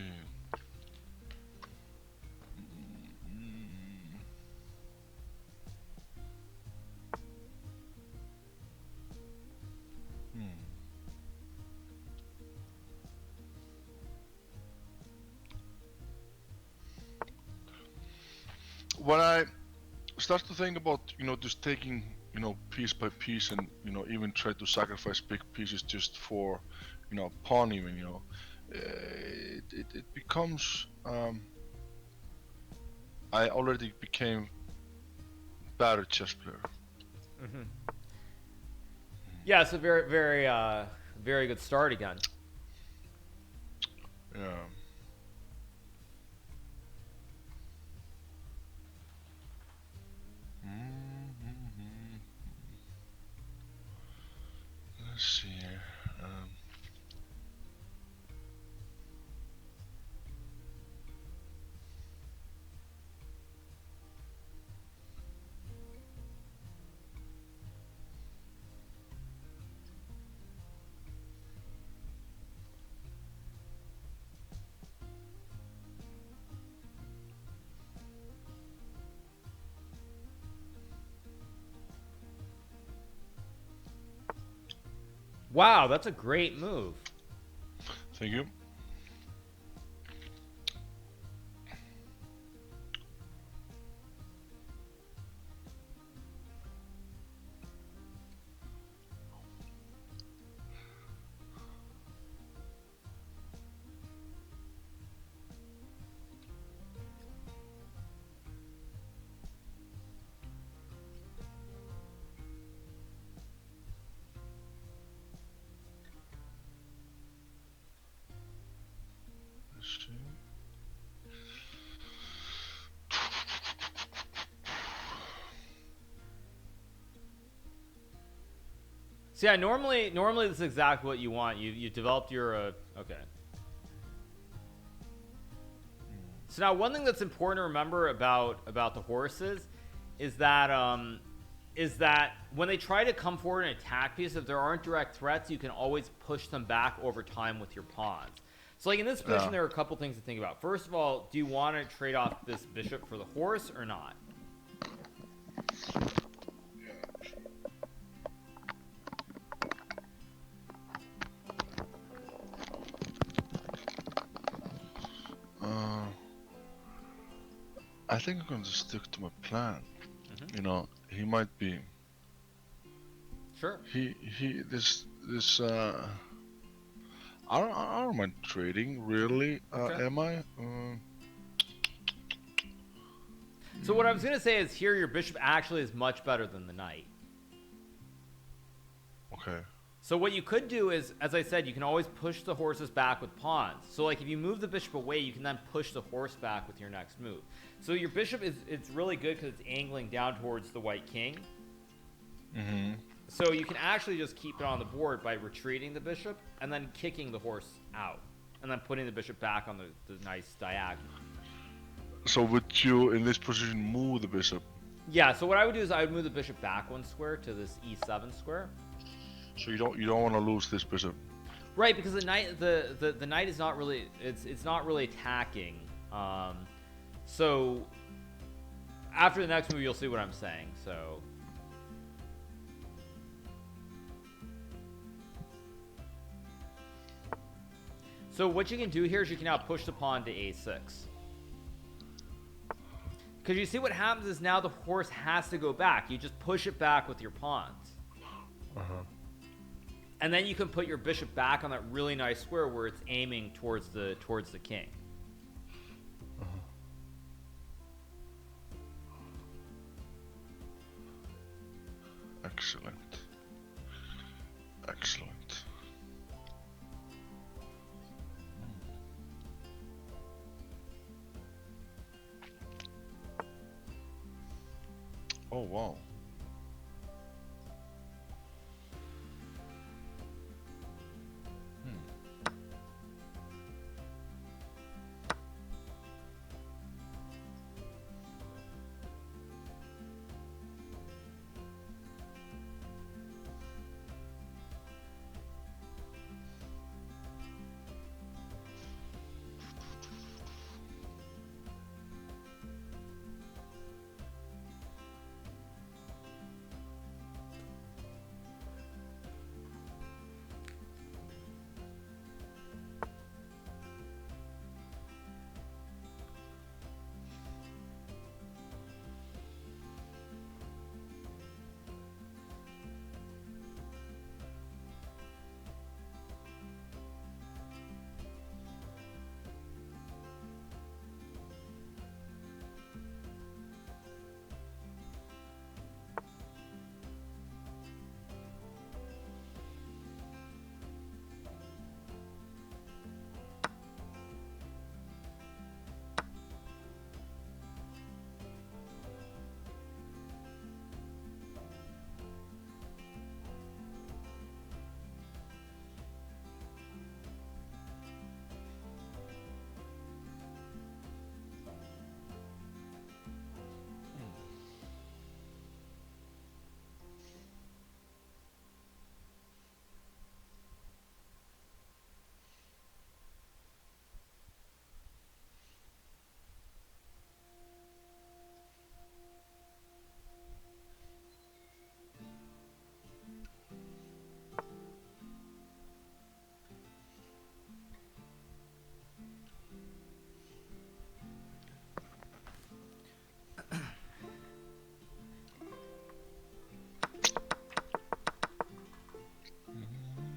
When I start to think about, just taking, piece by piece and, even try to sacrifice big pieces just for, pawn even, it becomes, I already became better chess player. Yeah, it's a very good start again. Yeah. Let's see here. Wow, that's a great move. Thank you. So yeah, normally this is exactly what you want. You developed your okay. So now one thing that's important to remember about the horses is that when they try to come forward and attack pieces, if there aren't direct threats, you can always push them back over time with your pawns. So like in this position, there are a couple things to think about. First of all, do you want to trade off this bishop for the horse or not? I think I'm going to stick to my plan. He might be Sure. This I don't mind trading really. Okay. Am I? So what I was gonna say is here your bishop actually is much better than the knight. Okay. So what you could do is, as I said, you can always push the horses back with pawns. So like if you move the bishop away, you can then push the horse back with your next move. So your bishop it's really good because it's angling down towards the white king. Mm-hmm. So you can actually just keep it on the board by retreating the bishop and then kicking the horse out. And then putting the bishop back on the nice diagonal. So would you, in this position, move the bishop? Yeah, so what I would do is I would move the bishop back one square to this e7 square. So you don't want to lose this bishop. Right, because the knight is not really it's not really attacking. So after the next move you'll see what I'm saying. So what you can do here is you can now push the pawn to a6. Because you see what happens is now the horse has to go back. You just push it back with your pawns. Uh-huh. And then you can put your bishop back on that really nice square where it's aiming towards the king. Uh-huh. Excellent. Excellent. Oh, wow.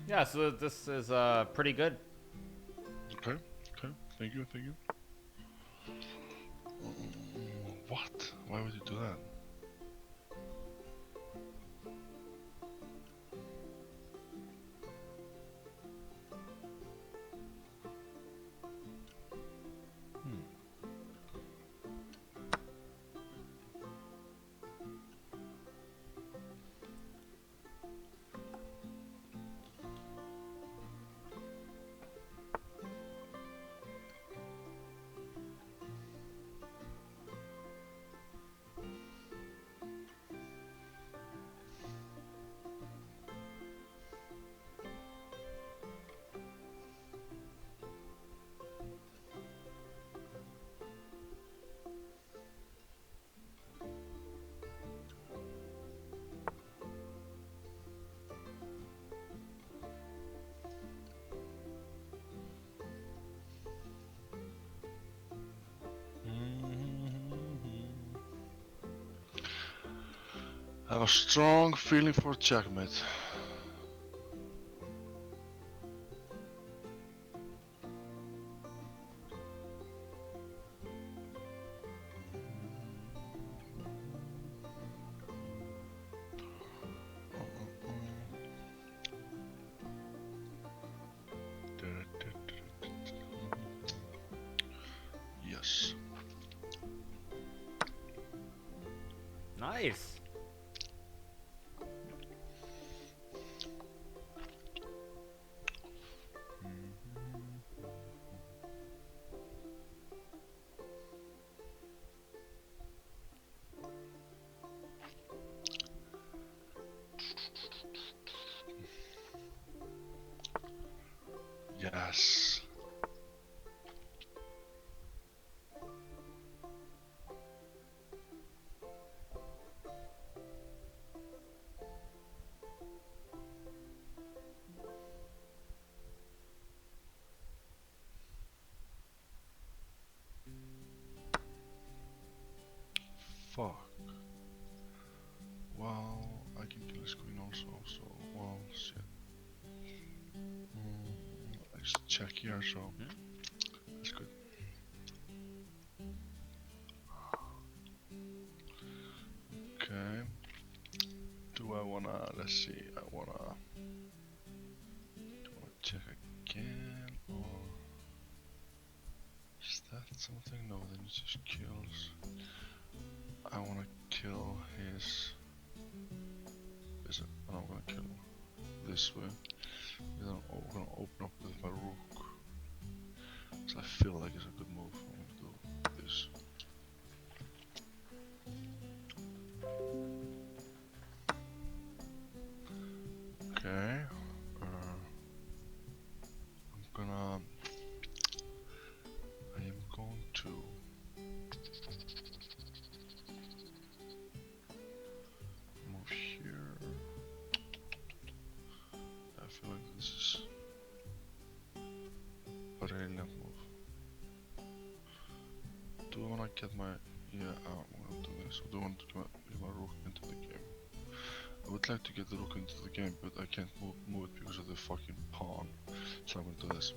Yeah, so this is pretty good. Okay, okay. Thank you, thank you. What? Why would you do that? have a strong feeling for checkmate. Yes. Nice. Yes. Fuck. Well, I can kill this queen also, so, well, shit. Let's check here, so that's good. Okay. Do I wanna, let's see, do I wanna check again, or is that something? No, then it just kills. I wanna kill his, is it, I'm gonna kill this way, then I'm gonna open up with my rook, so I feel like it's a good move. I'm gonna do this. Okay, I am going to move here. I feel like this is a brilliant move. Do I want to get my, yeah, I'm going to do this. I do want to get my rook into the game. I would like to get the rook into the game, but I can't move it because of the fucking pawn. So I'm going to do this.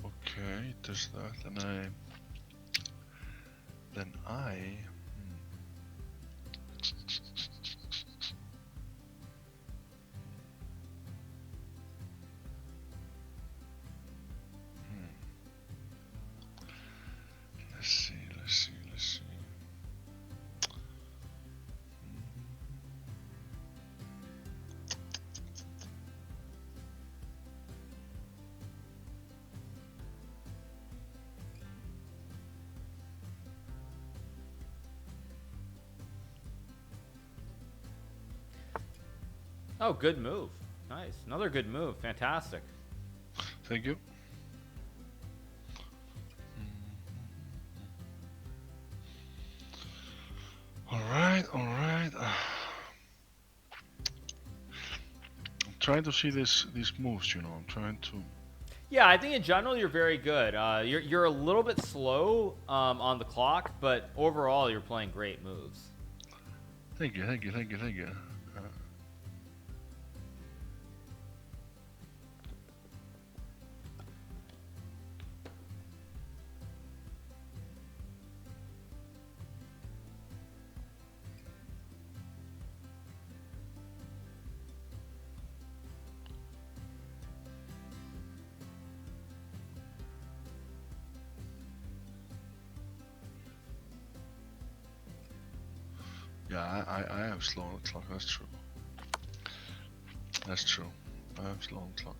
Okay, there's that, and then I let's see. Oh, good move. Nice. Another good move. Fantastic. Thank you. Alright. I'm trying to see these moves, you know, I'm trying to... Yeah, I think in general you're very good. You're a little bit slow on the clock, but overall you're playing great moves. Thank you. Yeah, I am slow on the clock, that's true. That's true. I am slow on the clock.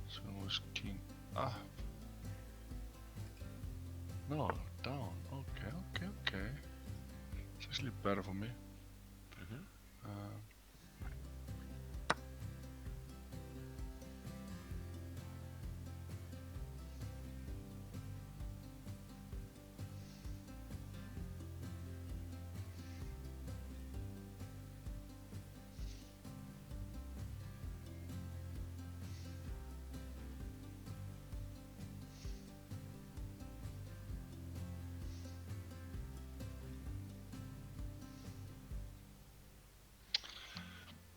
So it was king. Ah. No, down. Okay. Okay. It's actually better for me. Mm-hmm.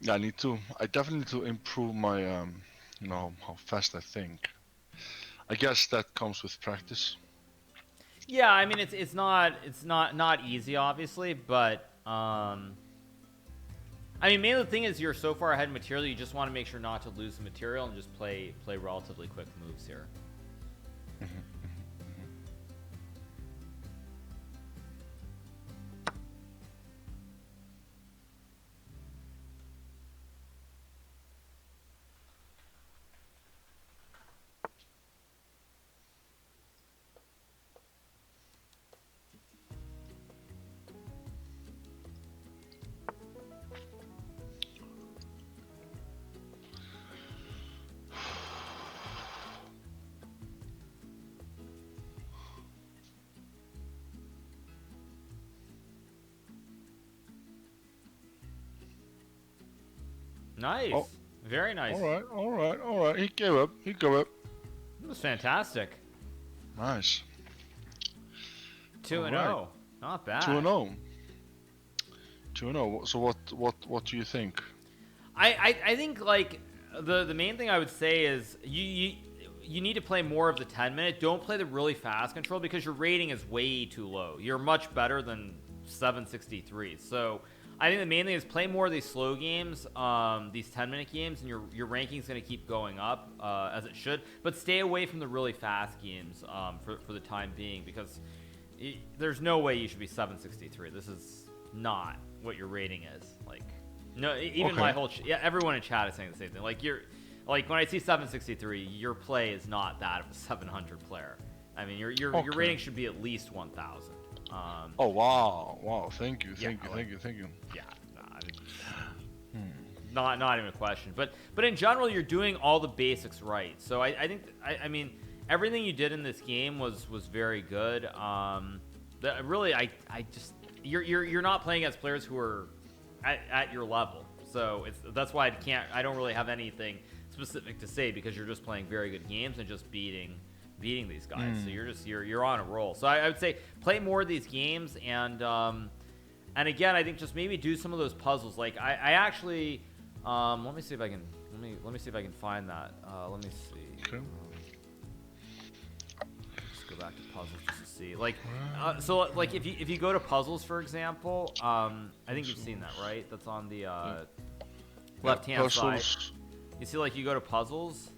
Yeah, I need to. I definitely need to improve my, how fast I think. I guess that comes with practice. Yeah, I mean it's not easy, obviously, but I mean, mainly the thing is you're so far ahead in material, you just want to make sure not to lose the material and just play relatively quick moves here. Nice. Oh. Very nice. All right. He gave up. It was fantastic. Nice. 2-0. Not bad. 2-0. 2-0. So what do you think? I think like the main thing I would say is you need to play more of the 10-minute. Don't play the really fast control because your rating is way too low. You're much better than 763. So I think the main thing is play more of these slow games, these 10-minute games, and your ranking's going to keep going up as it should. But stay away from the really fast games for the time being because there's no way you should be 763. This is not what your rating is. Like, no, even my whole everyone in chat is saying the same thing. Like like when I see 763, your play is not that of a 700 player. I mean, your rating should be at least 1,000. Oh wow! Thank you. Yeah. Not even a question. But in general, you're doing all the basics right. So I think I mean everything you did in this game was very good. Really, I just you're not playing against players who are at your level. So that's why I don't really have anything specific to say because you're just playing very good games and just beating these guys. So you're on a roll. So I would say play more of these games and again I think just maybe do some of those puzzles. Like I actually let me see if I can find that. Let me see. Okay. Let's go back to puzzles just to see. Like so like if you go to puzzles for example, I think you've seen that, right? That's on the left hand side. You see like you go to puzzles?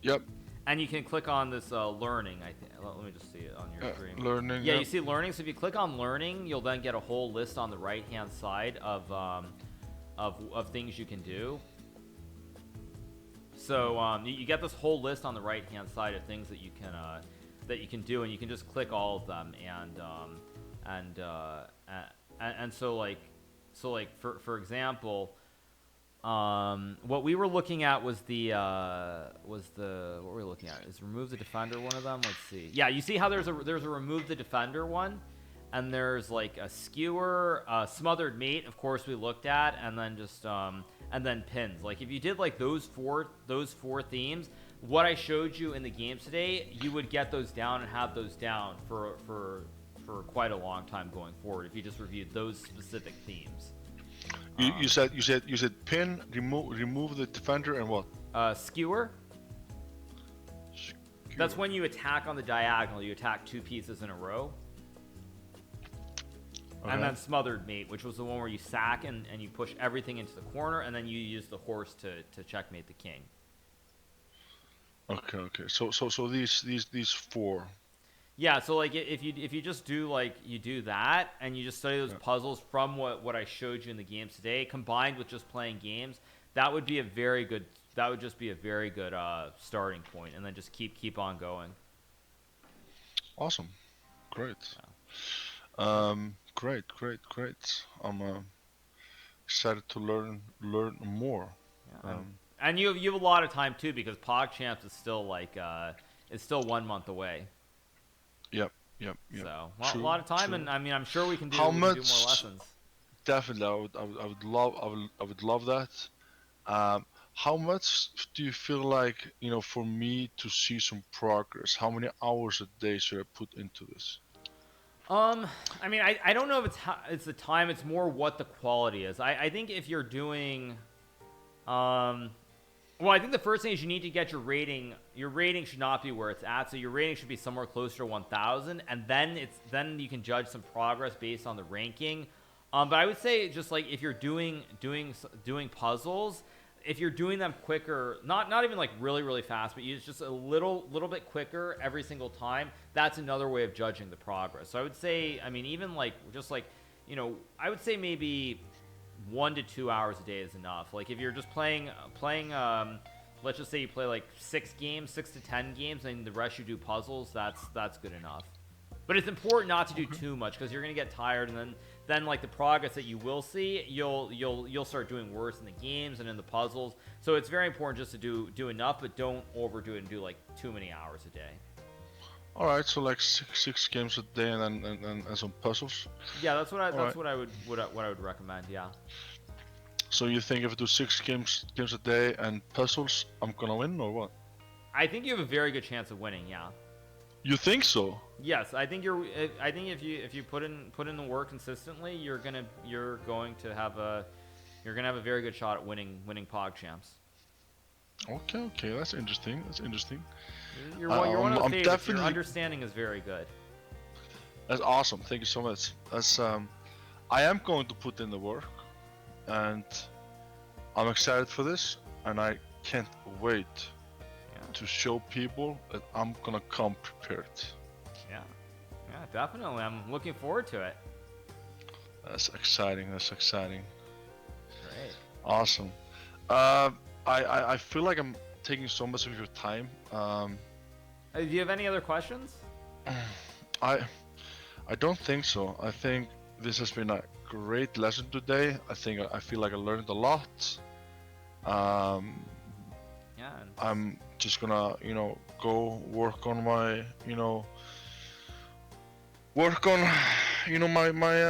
Yep. And you can click on this learning. I think. Let me just see it on your screen. Learning. Yeah, you see learning. So if you click on learning, you'll then get a whole list on the right-hand side of things you can do. So you get this whole list on the right-hand side of things that you can do, and you can just click all of them. And so like for example. What we were looking at was what were we looking at? Is remove the defender one of them? Let's see. Yeah, you see how there's a remove the defender one, and there's like a skewer, smothered mate, of course we looked at, and then just and then pins. Like if you did like those four themes, what I showed you in the games today, you would get those down and have those down for quite a long time going forward if you just reviewed those specific themes. You said pin, remove the defender, and what? Skewer. That's when you attack on the diagonal. You attack two pieces in a row. Okay. And then smothered mate, which was the one where you sack and you push everything into the corner, and then you use the horse to checkmate the king. Okay. So these four. Yeah, so like if you just do like you do that and you just study those puzzles from what I showed you in the games today, combined with just playing games, that would just be a very good starting point, and then just keep on going. Awesome, great. Great, great, great. I'm excited to learn more. Yeah, and you have a lot of time too because Pogchamps is still like it's still 1 month away. Yep, yep, yep. So a True, lot of time, true. and I mean I'm sure How we can do more much? lessons. Definitely, I would love that. How much do you feel like, for me to see some progress? How many hours a day should I put into this? I mean, I don't know if it's the time. It's more what the quality is. I think if you're doing, well, I think the first thing is you need to get your rating. Your rating should not be where it's at. So your rating should be somewhere closer to 1,000, and then you can judge some progress based on the ranking. But I would say just like if you're doing puzzles, if you're doing them quicker, not even like really fast, but you just a little bit quicker every single time. That's another way of judging the progress. So I would say, I mean, even like just like, I would say maybe 1 to 2 hours a day is enough. Like if you're just playing, let's just say you play like 6 to 10 games, and the rest you do puzzles. That's good enough. But it's important not to do too much because you're gonna get tired, and then like the progress that you will see, you'll start doing worse in the games and in the puzzles. So it's very important just to do enough, but don't overdo it and do like too many hours a day. All right, so like six games a day, and some puzzles. Yeah, that's what Right. what I would recommend. Yeah. So you think if I do 6 games a day and puzzles, I'm gonna win or what? I think you have a very good chance of winning. Yeah. You think so? Yes, I think I think if you put in the work consistently, you're going to have a very good shot at winning Pogchamps. Okay, that's interesting. You're one of the I'm favorites. definitely. Your understanding is very good. That's awesome. Thank you so much. I am going to put in the work, and I'm excited for this, and I can't wait to show people that I'm gonna come prepared. Yeah, definitely. I'm looking forward to it. That's exciting. Great. Awesome. I feel like I'm taking so much of your time. Do you have any other questions? I don't think so. I think this has been a great lesson today. I feel like I learned a lot. Yeah. I'm just gonna, go work on my,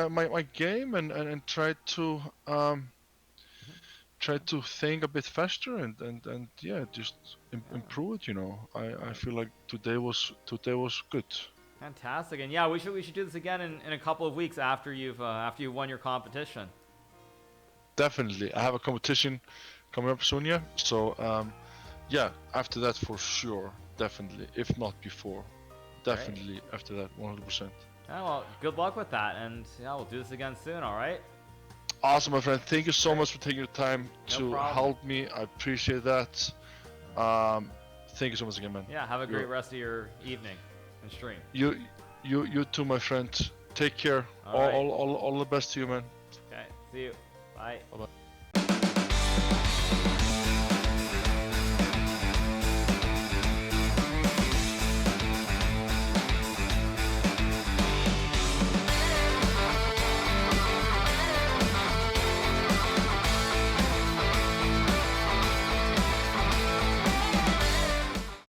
my game and try to think a bit faster and yeah, just improve it. I feel like today was good. Fantastic, and yeah, we should do this again in a couple of weeks after you've won your competition. Definitely, I have a competition coming up soon, yeah. So yeah, after that for sure, definitely. If not before, definitely Great. after that, 100%. Yeah, well, good luck with that, and yeah, we'll do this again soon. All right. Awesome, my friend. Thank you so much for taking your time to problem. help me. I appreciate that. Thank you so much again, man. Yeah, have a great rest of your evening and stream. You too, my friend. Take care. All right. All the best to you, man. Okay. See you. Bye. Bye bye.